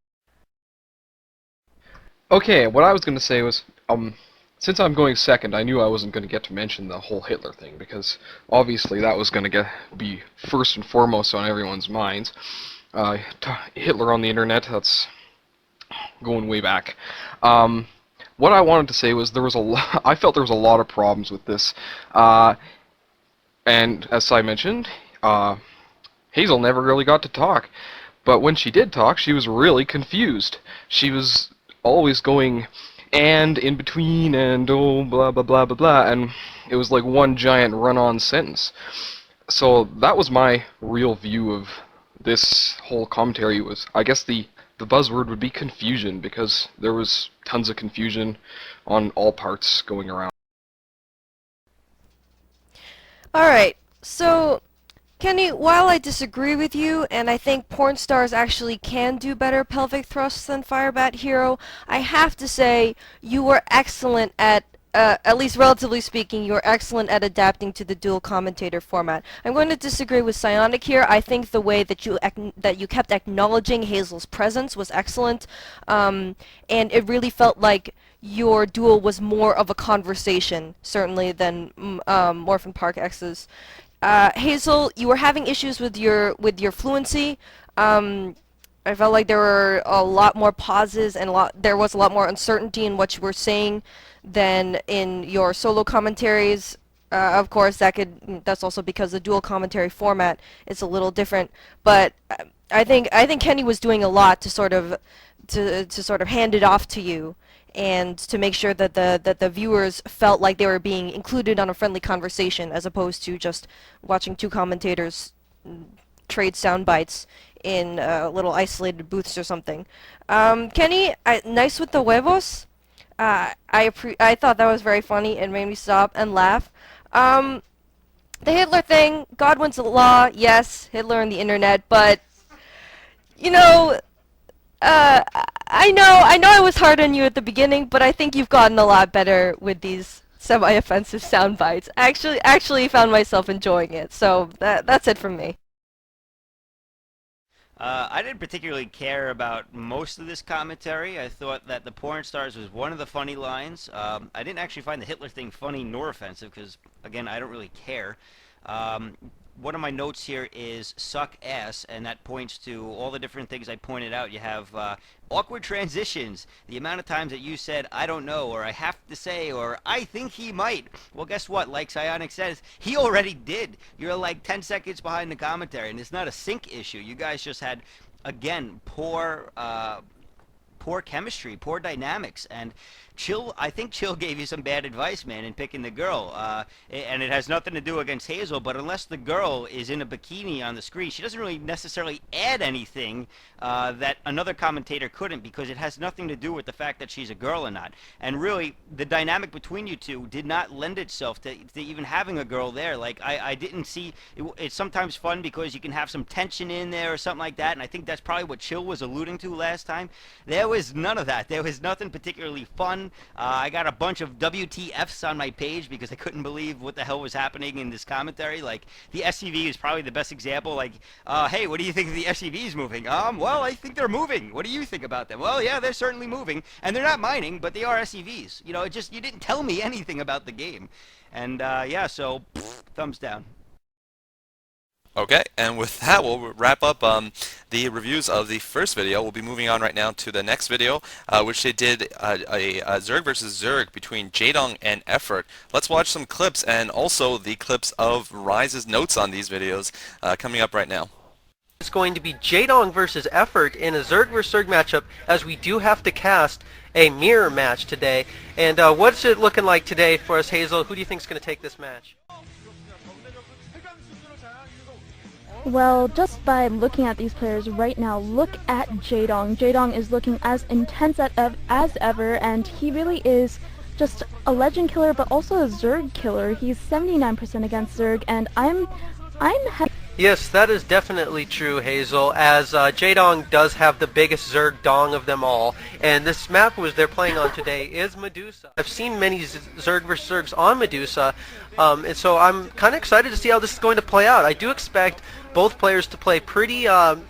Okay, what I was going to say was, since I'm going second, I knew I wasn't going to get to mention the whole Hitler thing, because obviously that was going to be first and foremost on everyone's minds. Hitler on the internet, that's going way back. What I wanted to say was I felt there was a lot of problems with this, and as I mentioned, Hazel never really got to talk, but when she did talk, she was really confused. She was always going and in between and oh blah blah blah blah blah, and it was like one giant run-on sentence. So that was my real view of this whole commentary. Was, I guess the buzzword would be confusion, because there was tons of confusion on all parts going around. Alright, so Kenny, while I disagree with you, and I think porn stars actually can do better pelvic thrusts than Firebat Hero, I have to say you were excellent at least relatively speaking, you were excellent at adapting to the dual commentator format. I'm going to disagree with Psionic here. I think the way that you kept acknowledging Hazel's presence was excellent, and it really felt like your duel was more of a conversation, certainly, than Morphin Park X's. Hazel, you were having issues with your fluency. I felt like there were a lot more pauses and there was a lot more uncertainty in what you were saying than in your solo commentaries. Of course, that's also because the dual commentary format is a little different. But I think Kenny was doing a lot to sort of hand it off to you, and to make sure that the viewers felt like they were being included on a friendly conversation, as opposed to just watching two commentators trade sound bites in little isolated booths or something. Kenny, nice with the huevos. I thought that was very funny. It made me stop and laugh. The Hitler thing, God wins the law. Yes, Hitler and the internet, but you know. I know I was hard on you at the beginning, but I think you've gotten a lot better with these semi-offensive sound bites. I actually found myself enjoying it, so that's it from me. I didn't particularly care about most of this commentary. I thought that the porn stars was one of the funny lines. I didn't actually find the Hitler thing funny nor offensive, because, again, I don't really care. One of my notes here is suck ass, and that points to all the different things I pointed out. You have awkward transitions, the amount of times that you said I don't know, or I have to say, or I think he might. Well, guess what? Like Psionic says, he already did. You're like 10 seconds behind the commentary, and it's not a sync issue. You guys just had, again, poor chemistry, poor dynamics, and I think Chill gave you some bad advice, man, in picking the girl, and it has nothing to do against Hazel, but unless the girl is in a bikini on the screen, she doesn't really necessarily add anything that another commentator couldn't, because it has nothing to do with the fact that she's a girl or not. And really, the dynamic between you two did not lend itself to even having a girl there. Like, I didn't see, it's sometimes fun because you can have some tension in there or something like that, and I think that's probably what Chill was alluding to last time. There was none of that. There was nothing particularly fun. I got a bunch of WTFs on my page because I couldn't believe what the hell was happening in this commentary. Like, the SCV is probably the best example. Like, hey, what do you think of the SCVs moving? Well, I think they're moving. What do you think about them? Well, yeah, they're certainly moving. And they're not mining, but they are SCVs. You know, it just, you didn't tell me anything about the game. And, yeah, so, thumbs down. Okay, and with that, we'll wrap up the reviews of the first video. We'll be moving on right now to the next video, which they did a Zerg versus Zerg between Jaedong and Effort. Let's watch some clips and also the clips of Rise's notes on these videos coming up right now. It's going to be Jaedong versus Effort in a Zerg versus Zerg matchup, as we do have to cast a mirror match today. And what's it looking like today for us, Hazel? Who do you think is going to take this match? Well, just by looking at these players right now, look at Jaedong. Jaedong is looking as intense as ever, and he really is just a legend killer, but also a Zerg killer. He's 79% against Zerg, and I'm happy. Yes, that is definitely true, Hazel, as Jaedong does have the biggest Zerg dong of them all, and this map they're playing on today is Medusa. I've seen many Zerg vs. Zergs on Medusa, and so I'm kind of excited to see how this is going to play out. I do expect both players to play pretty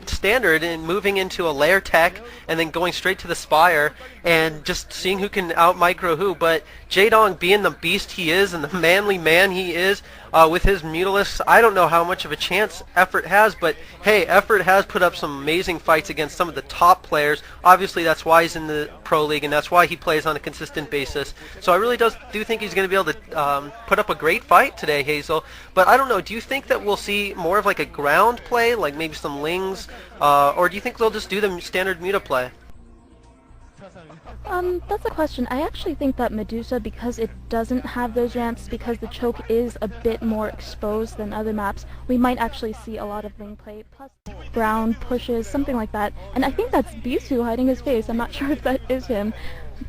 standard in moving into a layer tech and then going straight to the Spire and just seeing who can out-micro who, but Jaedong, being the beast he is and the manly man he is, with his Mutalisks, I don't know how much of a chance Effort has, but hey, Effort has put up some amazing fights against some of the top players. Obviously, that's why he's in the Pro League, and that's why he plays on a consistent basis. So I really do think he's going to be able to put up a great fight today, Hazel. But I don't know, do you think that we'll see more of like a ground play, like maybe some Lings, or do you think they'll just do the standard Muta play? That's a question. I actually think that Medusa, because it doesn't have those ramps, because the choke is a bit more exposed than other maps, we might actually see a lot of Ling play, plus ground pushes, something like that. And I think that's Bisu hiding his face. I'm not sure if that is him.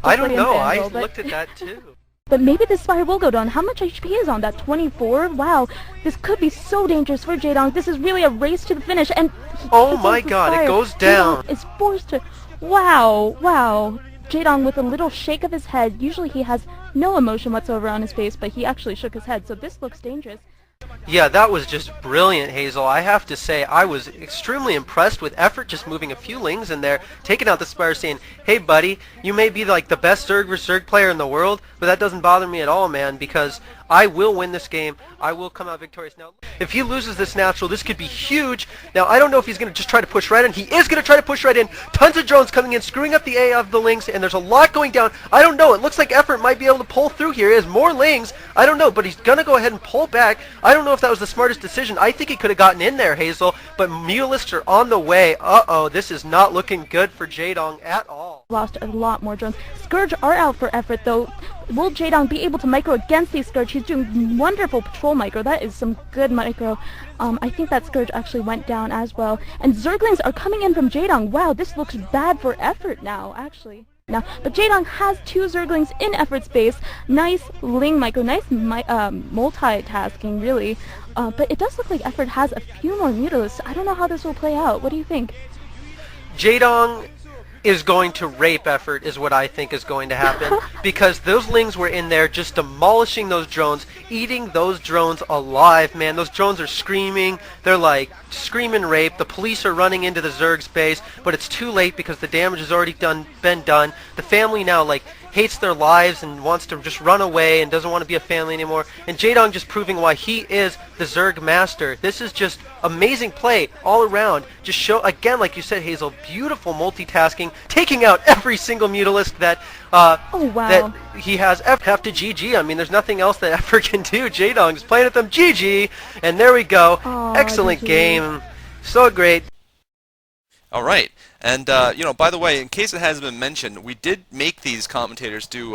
I don't know. I looked at that too. But maybe this Spire will go down. How much HP is on that? 24? Wow, this could be so dangerous for Jaedong. This is really a race to the finish, and oh my god, it goes down. Jaedong is forced to... Wow. Jaedong with a little shake of his head. Usually he has no emotion whatsoever on his face, but he actually shook his head, so this looks dangerous. Yeah, that was just brilliant, Hazel. I have to say, I was extremely impressed with Effort just moving a few Lings in there, taking out the Spire, saying, hey buddy, you may be like the best Zerg vs. Zerg player in the world, but that doesn't bother me at all, man, because I will win this game. I will come out victorious. Now, if he loses this natural, this could be huge. Now, I don't know if he's going to just try to push right in. He is going to try to push right in. Tons of drones coming in, screwing up the A of the Lings, and there's a lot going down. I don't know. It looks like Effort might be able to pull through here. He has more Lings. I don't know, but he's going to go ahead and pull back. I don't know if that was the smartest decision. I think he could have gotten in there, Hazel, but Mutalisks are on the way. Uh-oh, this is not looking good for Jaedong at all. Lost a lot more drones. Scourge are out for Effort, though. Will Jaedong be able to micro against these Scourge? He's doing wonderful patrol micro. That is some good micro. I think that Scourge actually went down as well. And Zerglings are coming in from Jaedong. Wow, this looks bad for Effort now, actually. But Jaedong has 2 Zerglings in Effort space. Nice Ling micro, nice multitasking, really. But it does look like Effort has a few more Mutalisks. I don't know how this will play out. What do you think? Jaedong is going to rape Effort is what I think is going to happen, because those Lings were in there just demolishing those drones, eating those drones alive, man. Those drones are screaming. They're like screaming rape. The police are running into the Zerg's base, but it's too late because the damage has already been done. The family now like hates their lives and wants to just run away and doesn't want to be a family anymore. And Jaedong just proving why he is the Zerg master. This is just amazing play all around. Just show, again, like you said, Hazel, beautiful multitasking, taking out every single Mutalisk that that he has. Have to GG. I mean, there's nothing else that Effort can do. Jaedong's playing at them. GG. And there we go. Excellent GG. game. So great. All right, and you know, by the way, in case it hasn't been mentioned, we did make these commentators do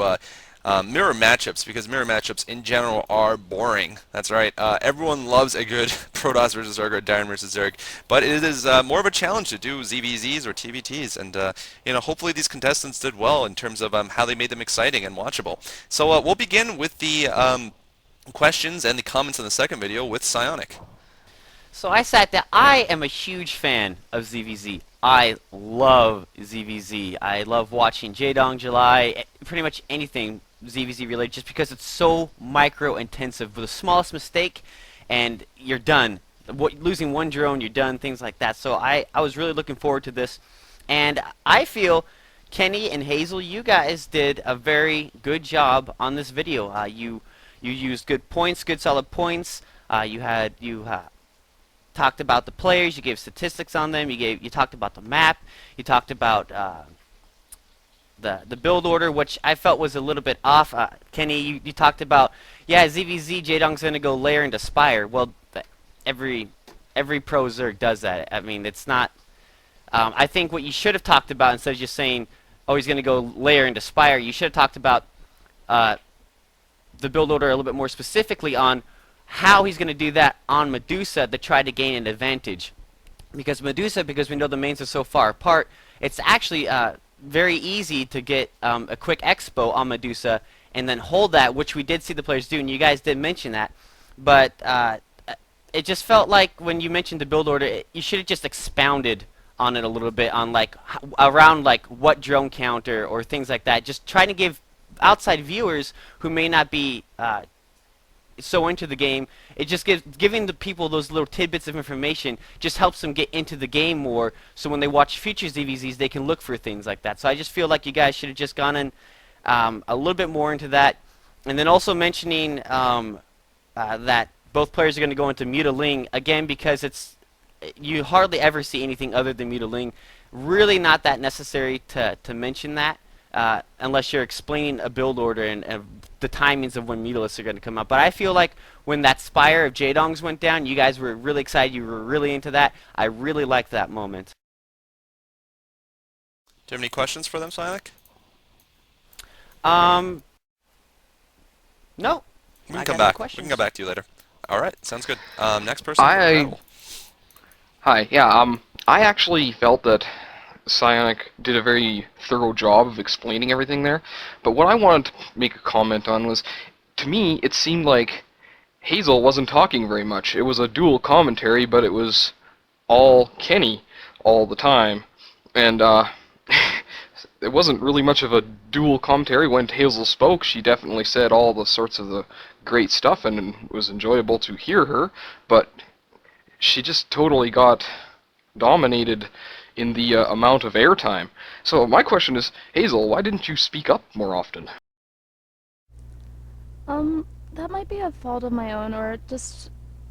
mirror matchups because mirror matchups in general are boring. That's right. Everyone loves a good Protoss versus Zerg or Darren versus Zerg, but it is more of a challenge to do ZVZs or TVTs, and you know, hopefully these contestants did well in terms of how they made them exciting and watchable. So we'll begin with the questions and the comments in the second video with Psionic. So I sat there. I am a huge fan of ZVZ. I love ZVZ. I love watching Jaedong July. pretty much anything ZVZ related, just because it's so micro intensive. With the smallest mistake, and you're done. Losing one drone, you're done. Things like that. So I was really looking forward to this, and I feel Kenny and Hazel, you guys did a very good job on this video. You used good points, good solid points. You talked about the players. You gave statistics on them. You talked about the map. You talked about the build order, which I felt was a little bit off. Kenny, you talked about, yeah, ZVZ Jaedong's gonna go layer into Spire. Well, every pro Zerg does that. I mean, it's not. I think what you should have talked about, instead of just saying, oh, he's gonna go layer into Spire, you should have talked about the build order a little bit more specifically on how he's going to do that on Medusa to try to gain an advantage. Because Medusa, because we know the mains are so far apart, it's actually very easy to get a quick expo on Medusa and then hold that, which we did see the players do, and you guys did mention that. But it just felt like when you mentioned the build order, you should have just expounded on it a little bit, on like around like what drone counter or things like that. Just trying to give outside viewers who may not be so into the game, it just giving the people those little tidbits of information just helps them get into the game more, so when they watch future ZVZs they can look for things like that. So I just feel like you guys should have just gone in a little bit more into that. And then also mentioning that both players are going to go into Mutaling again, because you hardly ever see anything other than Mutaling. Really not that necessary to mention that unless you're explaining a build order and the timings of when Mutalisks are going to come out. But I feel like when that Spire of Jaedong's went down, you guys were really excited. You were really into that. I really liked that moment. Do you have any questions for them, Sionic? No. We can come back. We can come back to you later. All right, sounds good. Next person. Hi. Yeah. I actually felt that Psionic did a very thorough job of explaining everything there, but what I wanted to make a comment on was, to me, it seemed like Hazel wasn't talking very much. It was a dual commentary, but it was all Kenny all the time, and it wasn't really much of a dual commentary. When Hazel spoke, she definitely said all the sorts of the great stuff, and it was enjoyable to hear her, but she just totally got dominated in the amount of airtime. So my question is, Hazel, why didn't you speak up more often? That might be a fault of my own, or just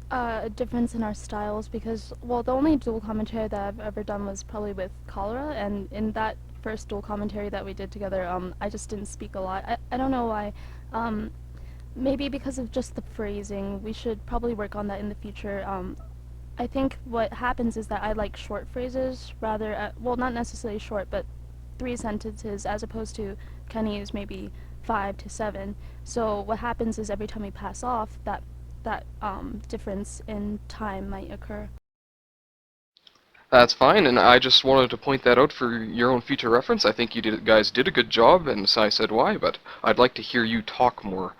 a difference in our styles, because, well, the only dual commentary that I've ever done was probably with Cholera, and in that first dual commentary that we did together, I just didn't speak a lot. I don't know why. Maybe because of just the phrasing. We should probably work on that in the future. I think what happens is that I like short phrases rather, well, not necessarily short, but 3 sentences, as opposed to Kenny's maybe 5 to 7. So what happens is every time we pass off, that difference in time might occur. That's fine, and I just wanted to point that out for your own future reference. I think you guys did a good job, and Sai said why, but I'd like to hear you talk more,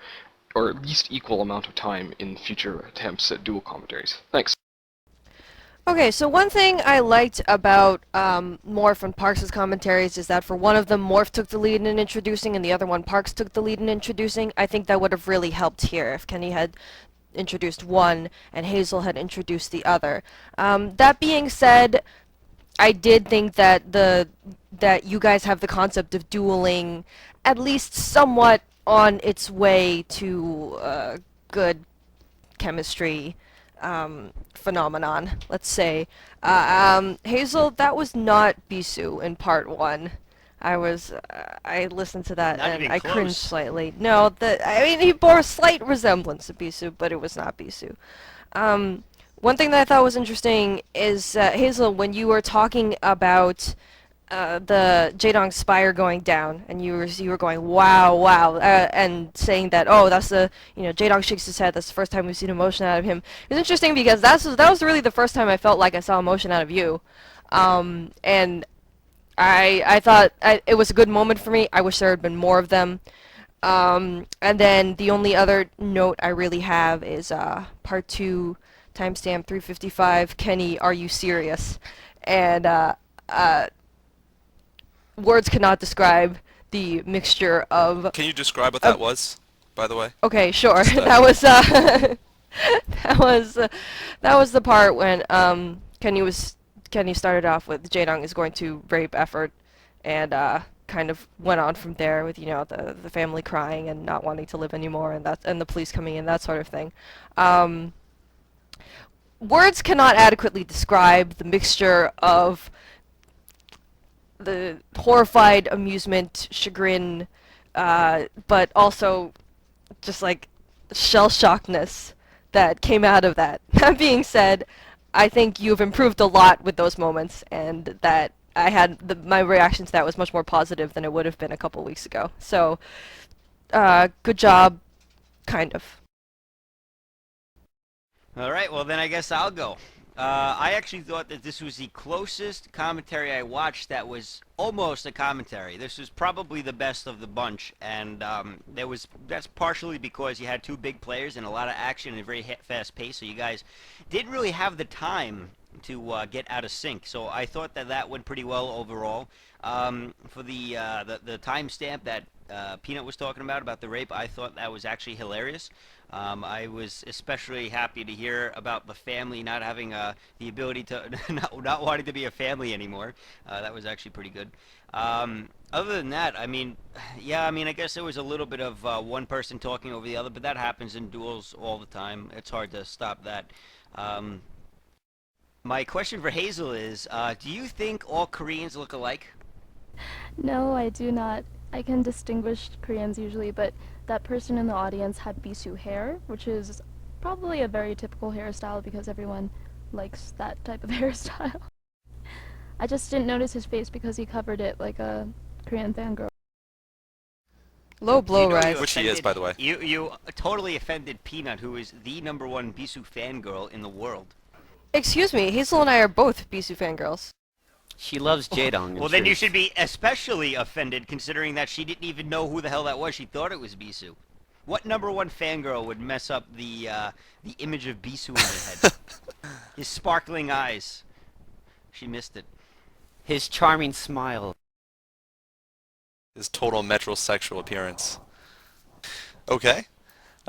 or at least equal amount of time in future attempts at dual commentaries. Thanks. Okay, so one thing I liked about Morph and Parks' commentaries is that for one of them, Morph took the lead in introducing and the other one, Parks, took the lead in introducing. I think that would have really helped here if Kenny had introduced one and Hazel had introduced the other. That being said, I did think that that you guys have the concept of dueling at least somewhat on its way to good chemistry phenomenon, let's say. Hazel, that was not Bisu in part 1. I listened to that Not and even I close. cringed slightly. No, I mean, he bore a slight resemblance to Bisu, but it was not Bisu. One thing that I thought was interesting is, Hazel, when you were talking about the Jaedong Spire going down, and you were going wow, and saying that, oh, that's the, Jaedong shakes his head, that's the first time we've seen emotion out of him. It was interesting because that was really the first time I felt like I saw emotion out of you, and I thought it was a good moment for me. I wish there had been more of them. And then the only other note I really have is part 2, timestamp 355. Kenny, are you serious? And words cannot describe the mixture of... Can you describe what that was, by the way? Okay, sure. Just, That was that was the part when Kenny started off with Jaedong is going to rape effort, and kind of went on from there with the family crying and not wanting to live anymore, and the police coming in, that sort of thing. Words cannot adequately describe the mixture of the horrified amusement, chagrin, but also just like shell-shockedness that came out of that. That being said, I think you've improved a lot with those moments, and that I had my reaction to that was much more positive than it would have been a couple weeks ago. So, good job, kind of. All right, well then I guess I'll go. I actually thought that this was the closest commentary I watched that was almost a commentary. This was probably the best of the bunch, and that's partially because you had two big players and a lot of action and a very fast pace, so you guys didn't really have the time to get out of sync. So I thought that went pretty well overall. For the timestamp that Peanut was talking about the rape, I thought that was actually hilarious. I was especially happy to hear about the family not having the ability to not wanting to be a family anymore. That was actually pretty good. Other than that, I mean, yeah, I guess there was a little bit of one person talking over the other, but that happens in duels all the time. It's hard to stop that. My question for Hazel is, do you think all Koreans look alike? No, I do not. I can distinguish Koreans usually, but that person in the audience had Bisoo hair, which is probably a very typical hairstyle because everyone likes that type of hairstyle. I just didn't notice his face because he covered it like a Korean fangirl. Low blow rise. Which he is, by the way. You totally offended Peanut, who is the #1 Bisoo fangirl in the world. Excuse me, Hazel and I are both Bisoo fangirls. She loves Jaedong. Well, then you should be especially offended, considering that she didn't even know who the hell that was. She thought it was Bisoo. What #1 fangirl would mess up the image of Bisoo in your head? His sparkling eyes. She missed it. His charming smile. His total metrosexual appearance. Okay.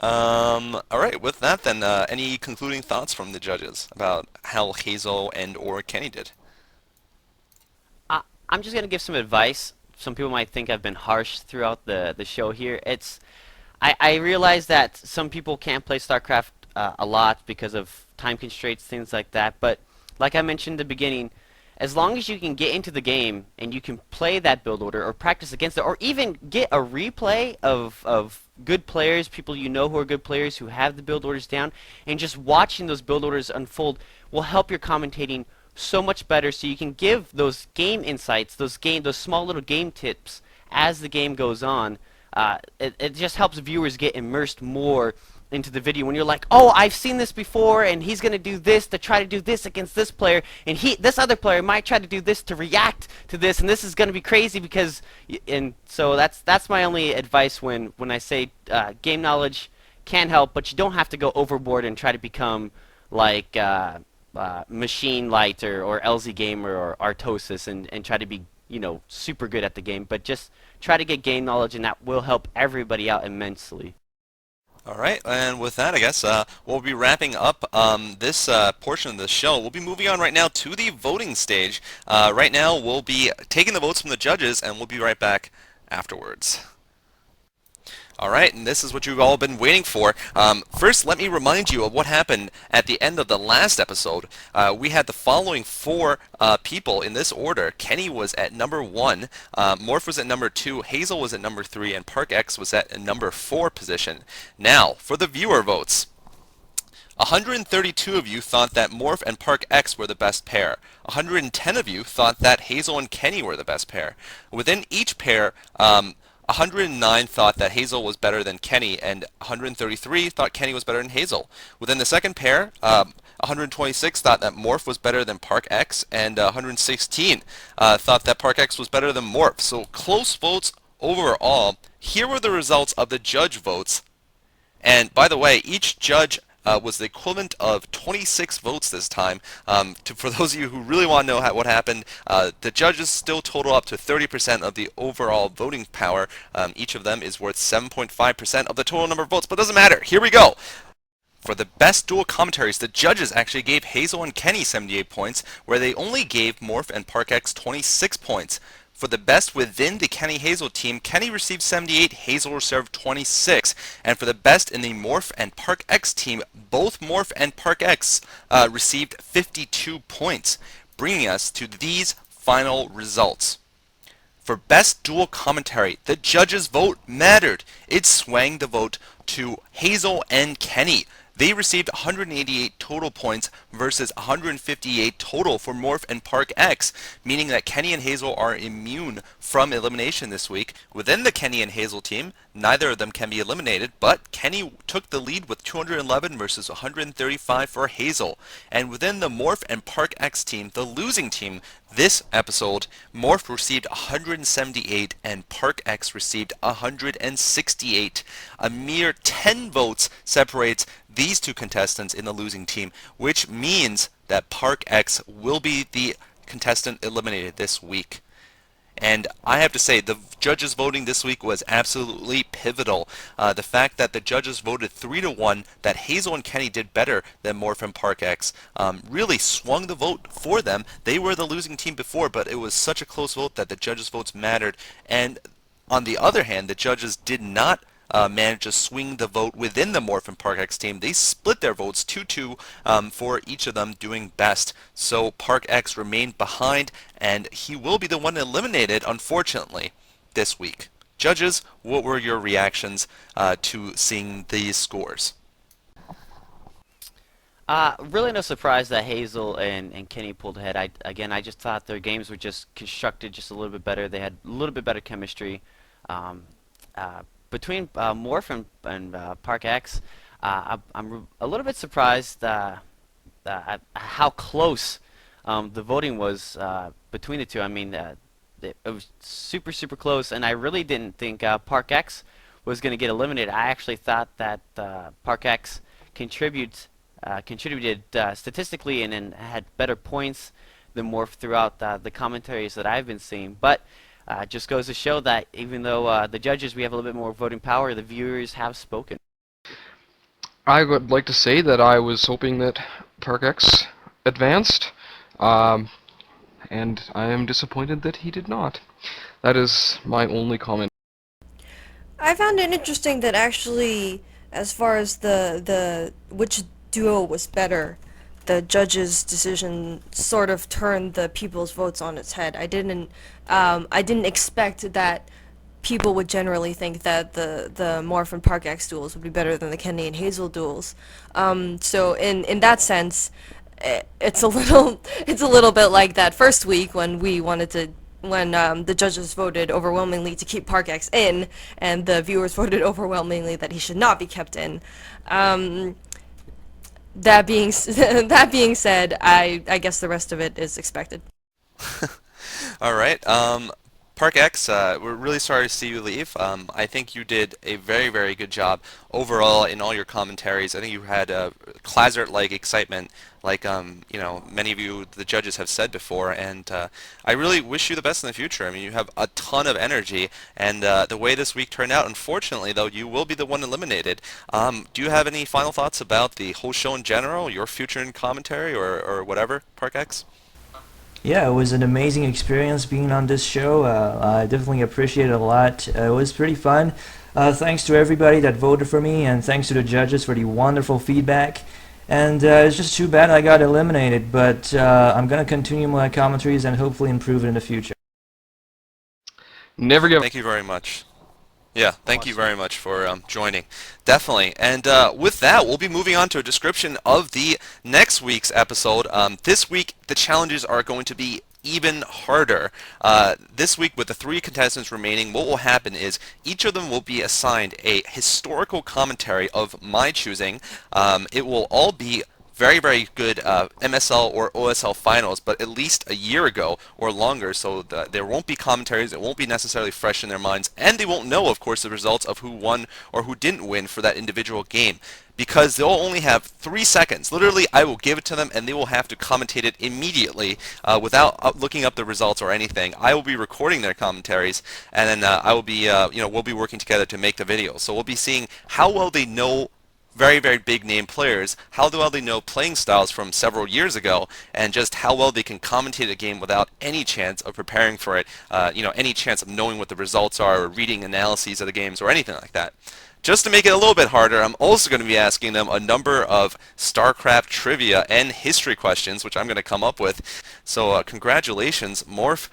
Alright, with that then, any concluding thoughts from the judges about how Hazel and or Kenny did? I'm just going to give some advice. Some people might think I've been harsh throughout the show here. I realize that some people can't play StarCraft a lot because of time constraints, things like that, but like I mentioned in the beginning, as long as you can get into the game and you can play that build order or practice against it, or even get a replay of good players, people you know who are good players who have the build orders down, and just watching those build orders unfold will help your commentating so much better, so you can give those game insights, those small little game tips as the game goes on. It just helps viewers get immersed more into the video when you're like, oh, I've seen this before, and he's gonna do this to try to do this against this player, and this other player might try to do this to react to this, and this is gonna be crazy because, and so that's my only advice when I say game knowledge can help, but you don't have to go overboard and try to become like Machine Light or LZ Gamer or Artosis and try to be, super good at the game, but just try to get game knowledge, and that will help everybody out immensely. Alright, and with that, I guess we'll be wrapping up this portion of the show. We'll be moving on right now to the voting stage. Right now, we'll be taking the votes from the judges, and we'll be right back afterwards. Alright, and this is what you've all been waiting for. First, let me remind you of what happened at the end of the last episode. We had the following four people in this order. Kenny was at #1, Morph was at #2, Hazel was at #3, and Park X was at #4 position. Now, for the viewer votes. 132 of you thought that Morph and Park X were the best pair. 110 of you thought that Hazel and Kenny were the best pair. Within each pair, 109 thought that Hazel was better than Kenny, and 133 thought Kenny was better than Hazel. Within the second pair, 126 thought that Morph was better than Park X, and 116 thought that Park X was better than Morph. So close votes overall. Here were the results of the judge votes. And by the way, each judge was the equivalent of 26 votes this time. For those of you who really want to know what happened, the judges still total up to 30% of the overall voting power. Each of them is worth 7.5% of the total number of votes, but it doesn't matter. Here we go. For the best dual commentaries, the judges actually gave Hazel and Kenny 78 points, where they only gave Morph and ParkX 26 points. For the best within the Kenny-Hazel team, Kenny received 78, Hazel received 26. And for the best in the Morph and ParkX team, both Morph and ParkX received 52 points, bringing us to these final results. For best dual commentary, the judges' vote mattered. It swung the vote to Hazel and Kenny. They received 188 total points versus 158 total for Morph and ParkX, meaning that Kenny and Hazel are immune from elimination this week. Within the Kenny and Hazel team, neither of them can be eliminated, but Kenny took the lead with 211 versus 135 for Hazel. And within the Morph and ParkX team, the losing team, this episode, Morph received 178 and ParkX received 168. A mere 10 votes separates these two contestants in the losing team, which means that ParkX will be the contestant eliminated this week. And I have to say, the judges voting this week was absolutely pivotal. The fact that the judges voted 3-1, that Hazel and Kenny did better than Morph and ParkX, really swung the vote for them. They were the losing team before, but it was such a close vote that the judges' votes mattered. And on the other hand, the judges did not managed to swing the vote within the Morph and ParkX team. They split their votes 2-2 for each of them doing best. So ParkX remained behind, and he will be the one eliminated, unfortunately, this week. Judges, what were your reactions to seeing these scores? Really no surprise that Hazel and Kenny pulled ahead. I just thought their games were just constructed just a little bit better. They had a little bit better chemistry. Between Morph and ParkX, I'm a little bit surprised at how close the voting was between the two. I mean, it was super close, and I really didn't think ParkX was going to get eliminated. I actually thought that ParkX contributed statistically and had better points than Morph throughout the commentaries that I've been seeing. But just goes to show that even though the judges, we have a little bit more voting power, the viewers have spoken. I would like to say that I was hoping that ParkX advanced, and I am disappointed that he did not. That is my only comment. I found it interesting that actually, as far as the which duo was better, the judge's decision sort of turned the people's votes on its head. I didn't expect that people would generally think that the Morph and ParkX duels would be better than the Kenny and Hazel duels. So in that sense, it's a little bit like that first week when the judges voted overwhelmingly to keep ParkX in, and the viewers voted overwhelmingly that he should not be kept in. That being said, I guess the rest of it is expected. All right. ParkX, we're really sorry to see you leave. I think you did a very good job overall in all your commentaries. I think you had a Clazzart-like excitement, like many of you, the judges, have said before. And I really wish you the best in the future. I mean, you have a ton of energy, and the way this week turned out, unfortunately, though, you will be the one eliminated. Do you have any final thoughts about the whole show in general, your future in commentary, or whatever, ParkX? Yeah, it was an amazing experience being on this show. I definitely appreciate it a lot. It was pretty fun. Thanks to everybody that voted for me, and thanks to the judges for the wonderful feedback. And it's just too bad I got eliminated, but I'm going to continue my commentaries and hopefully improve it in the future. Never give. Thank you very much. Yeah, thank you very much for joining. Definitely. And with that, we'll be moving on to a description of the next week's episode. This week, the challenges are going to be even harder. This week, with the 3 contestants remaining, what will happen is each of them will be assigned a historical commentary of my choosing. It will all be very, very good MSL or OSL finals, but at least a year ago or longer, so there won't be commentaries, it won't be necessarily fresh in their minds, and they won't know, of course, the results of who won or who didn't win for that individual game, because they'll only have 3 seconds. Literally, I will give it to them, and they will have to commentate it immediately without looking up the results or anything. I will be recording their commentaries, and then I will be, we'll be working together to make the video. So we'll be seeing how well they know very, very big name players, how well they know playing styles from several years ago, and just how well they can commentate a game without any chance of preparing for it, any chance of knowing what the results are or reading analyses of the games or anything like that. Just to make it a little bit harder, I'm also going to be asking them a number of StarCraft trivia and history questions, which I'm going to come up with. So congratulations, Morph,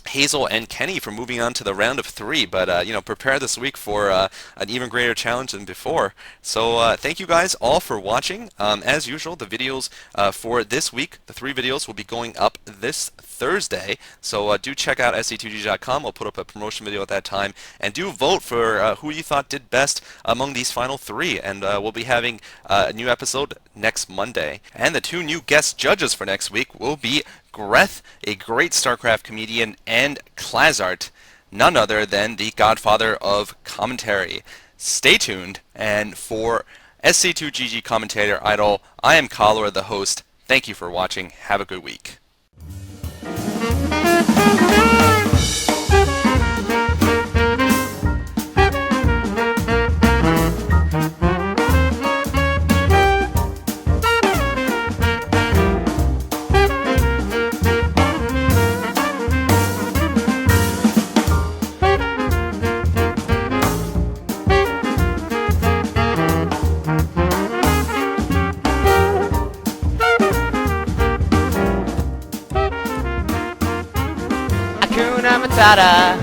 Hazel, and Kenny for moving on to the round of 3, but prepare this week for an even greater challenge than before. So thank you guys all for watching. As usual, the videos for this week, the 3 videos, will be going up this Thursday, so do check out SC2GG.com. I'll put up a promotion video at that time, and do vote for who you thought did best among these final 3, and we'll be having a new episode next Monday. And the 2 new guest judges for next week will be Greth, a great StarCraft comedian, and Klazart, none other than the godfather of commentary. Stay tuned, and for SC2GG Commentator Idol, I am Cholera, the host. Thank you for watching. Have a good week. Hakuna Matata.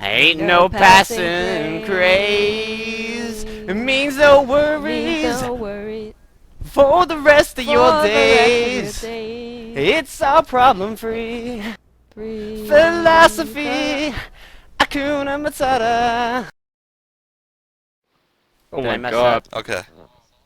Ain't no passing craze. It means no worries for the rest of your days. It's all problem-free philosophy. Hakuna Matata. Oh Did I my mess god. up? Okay.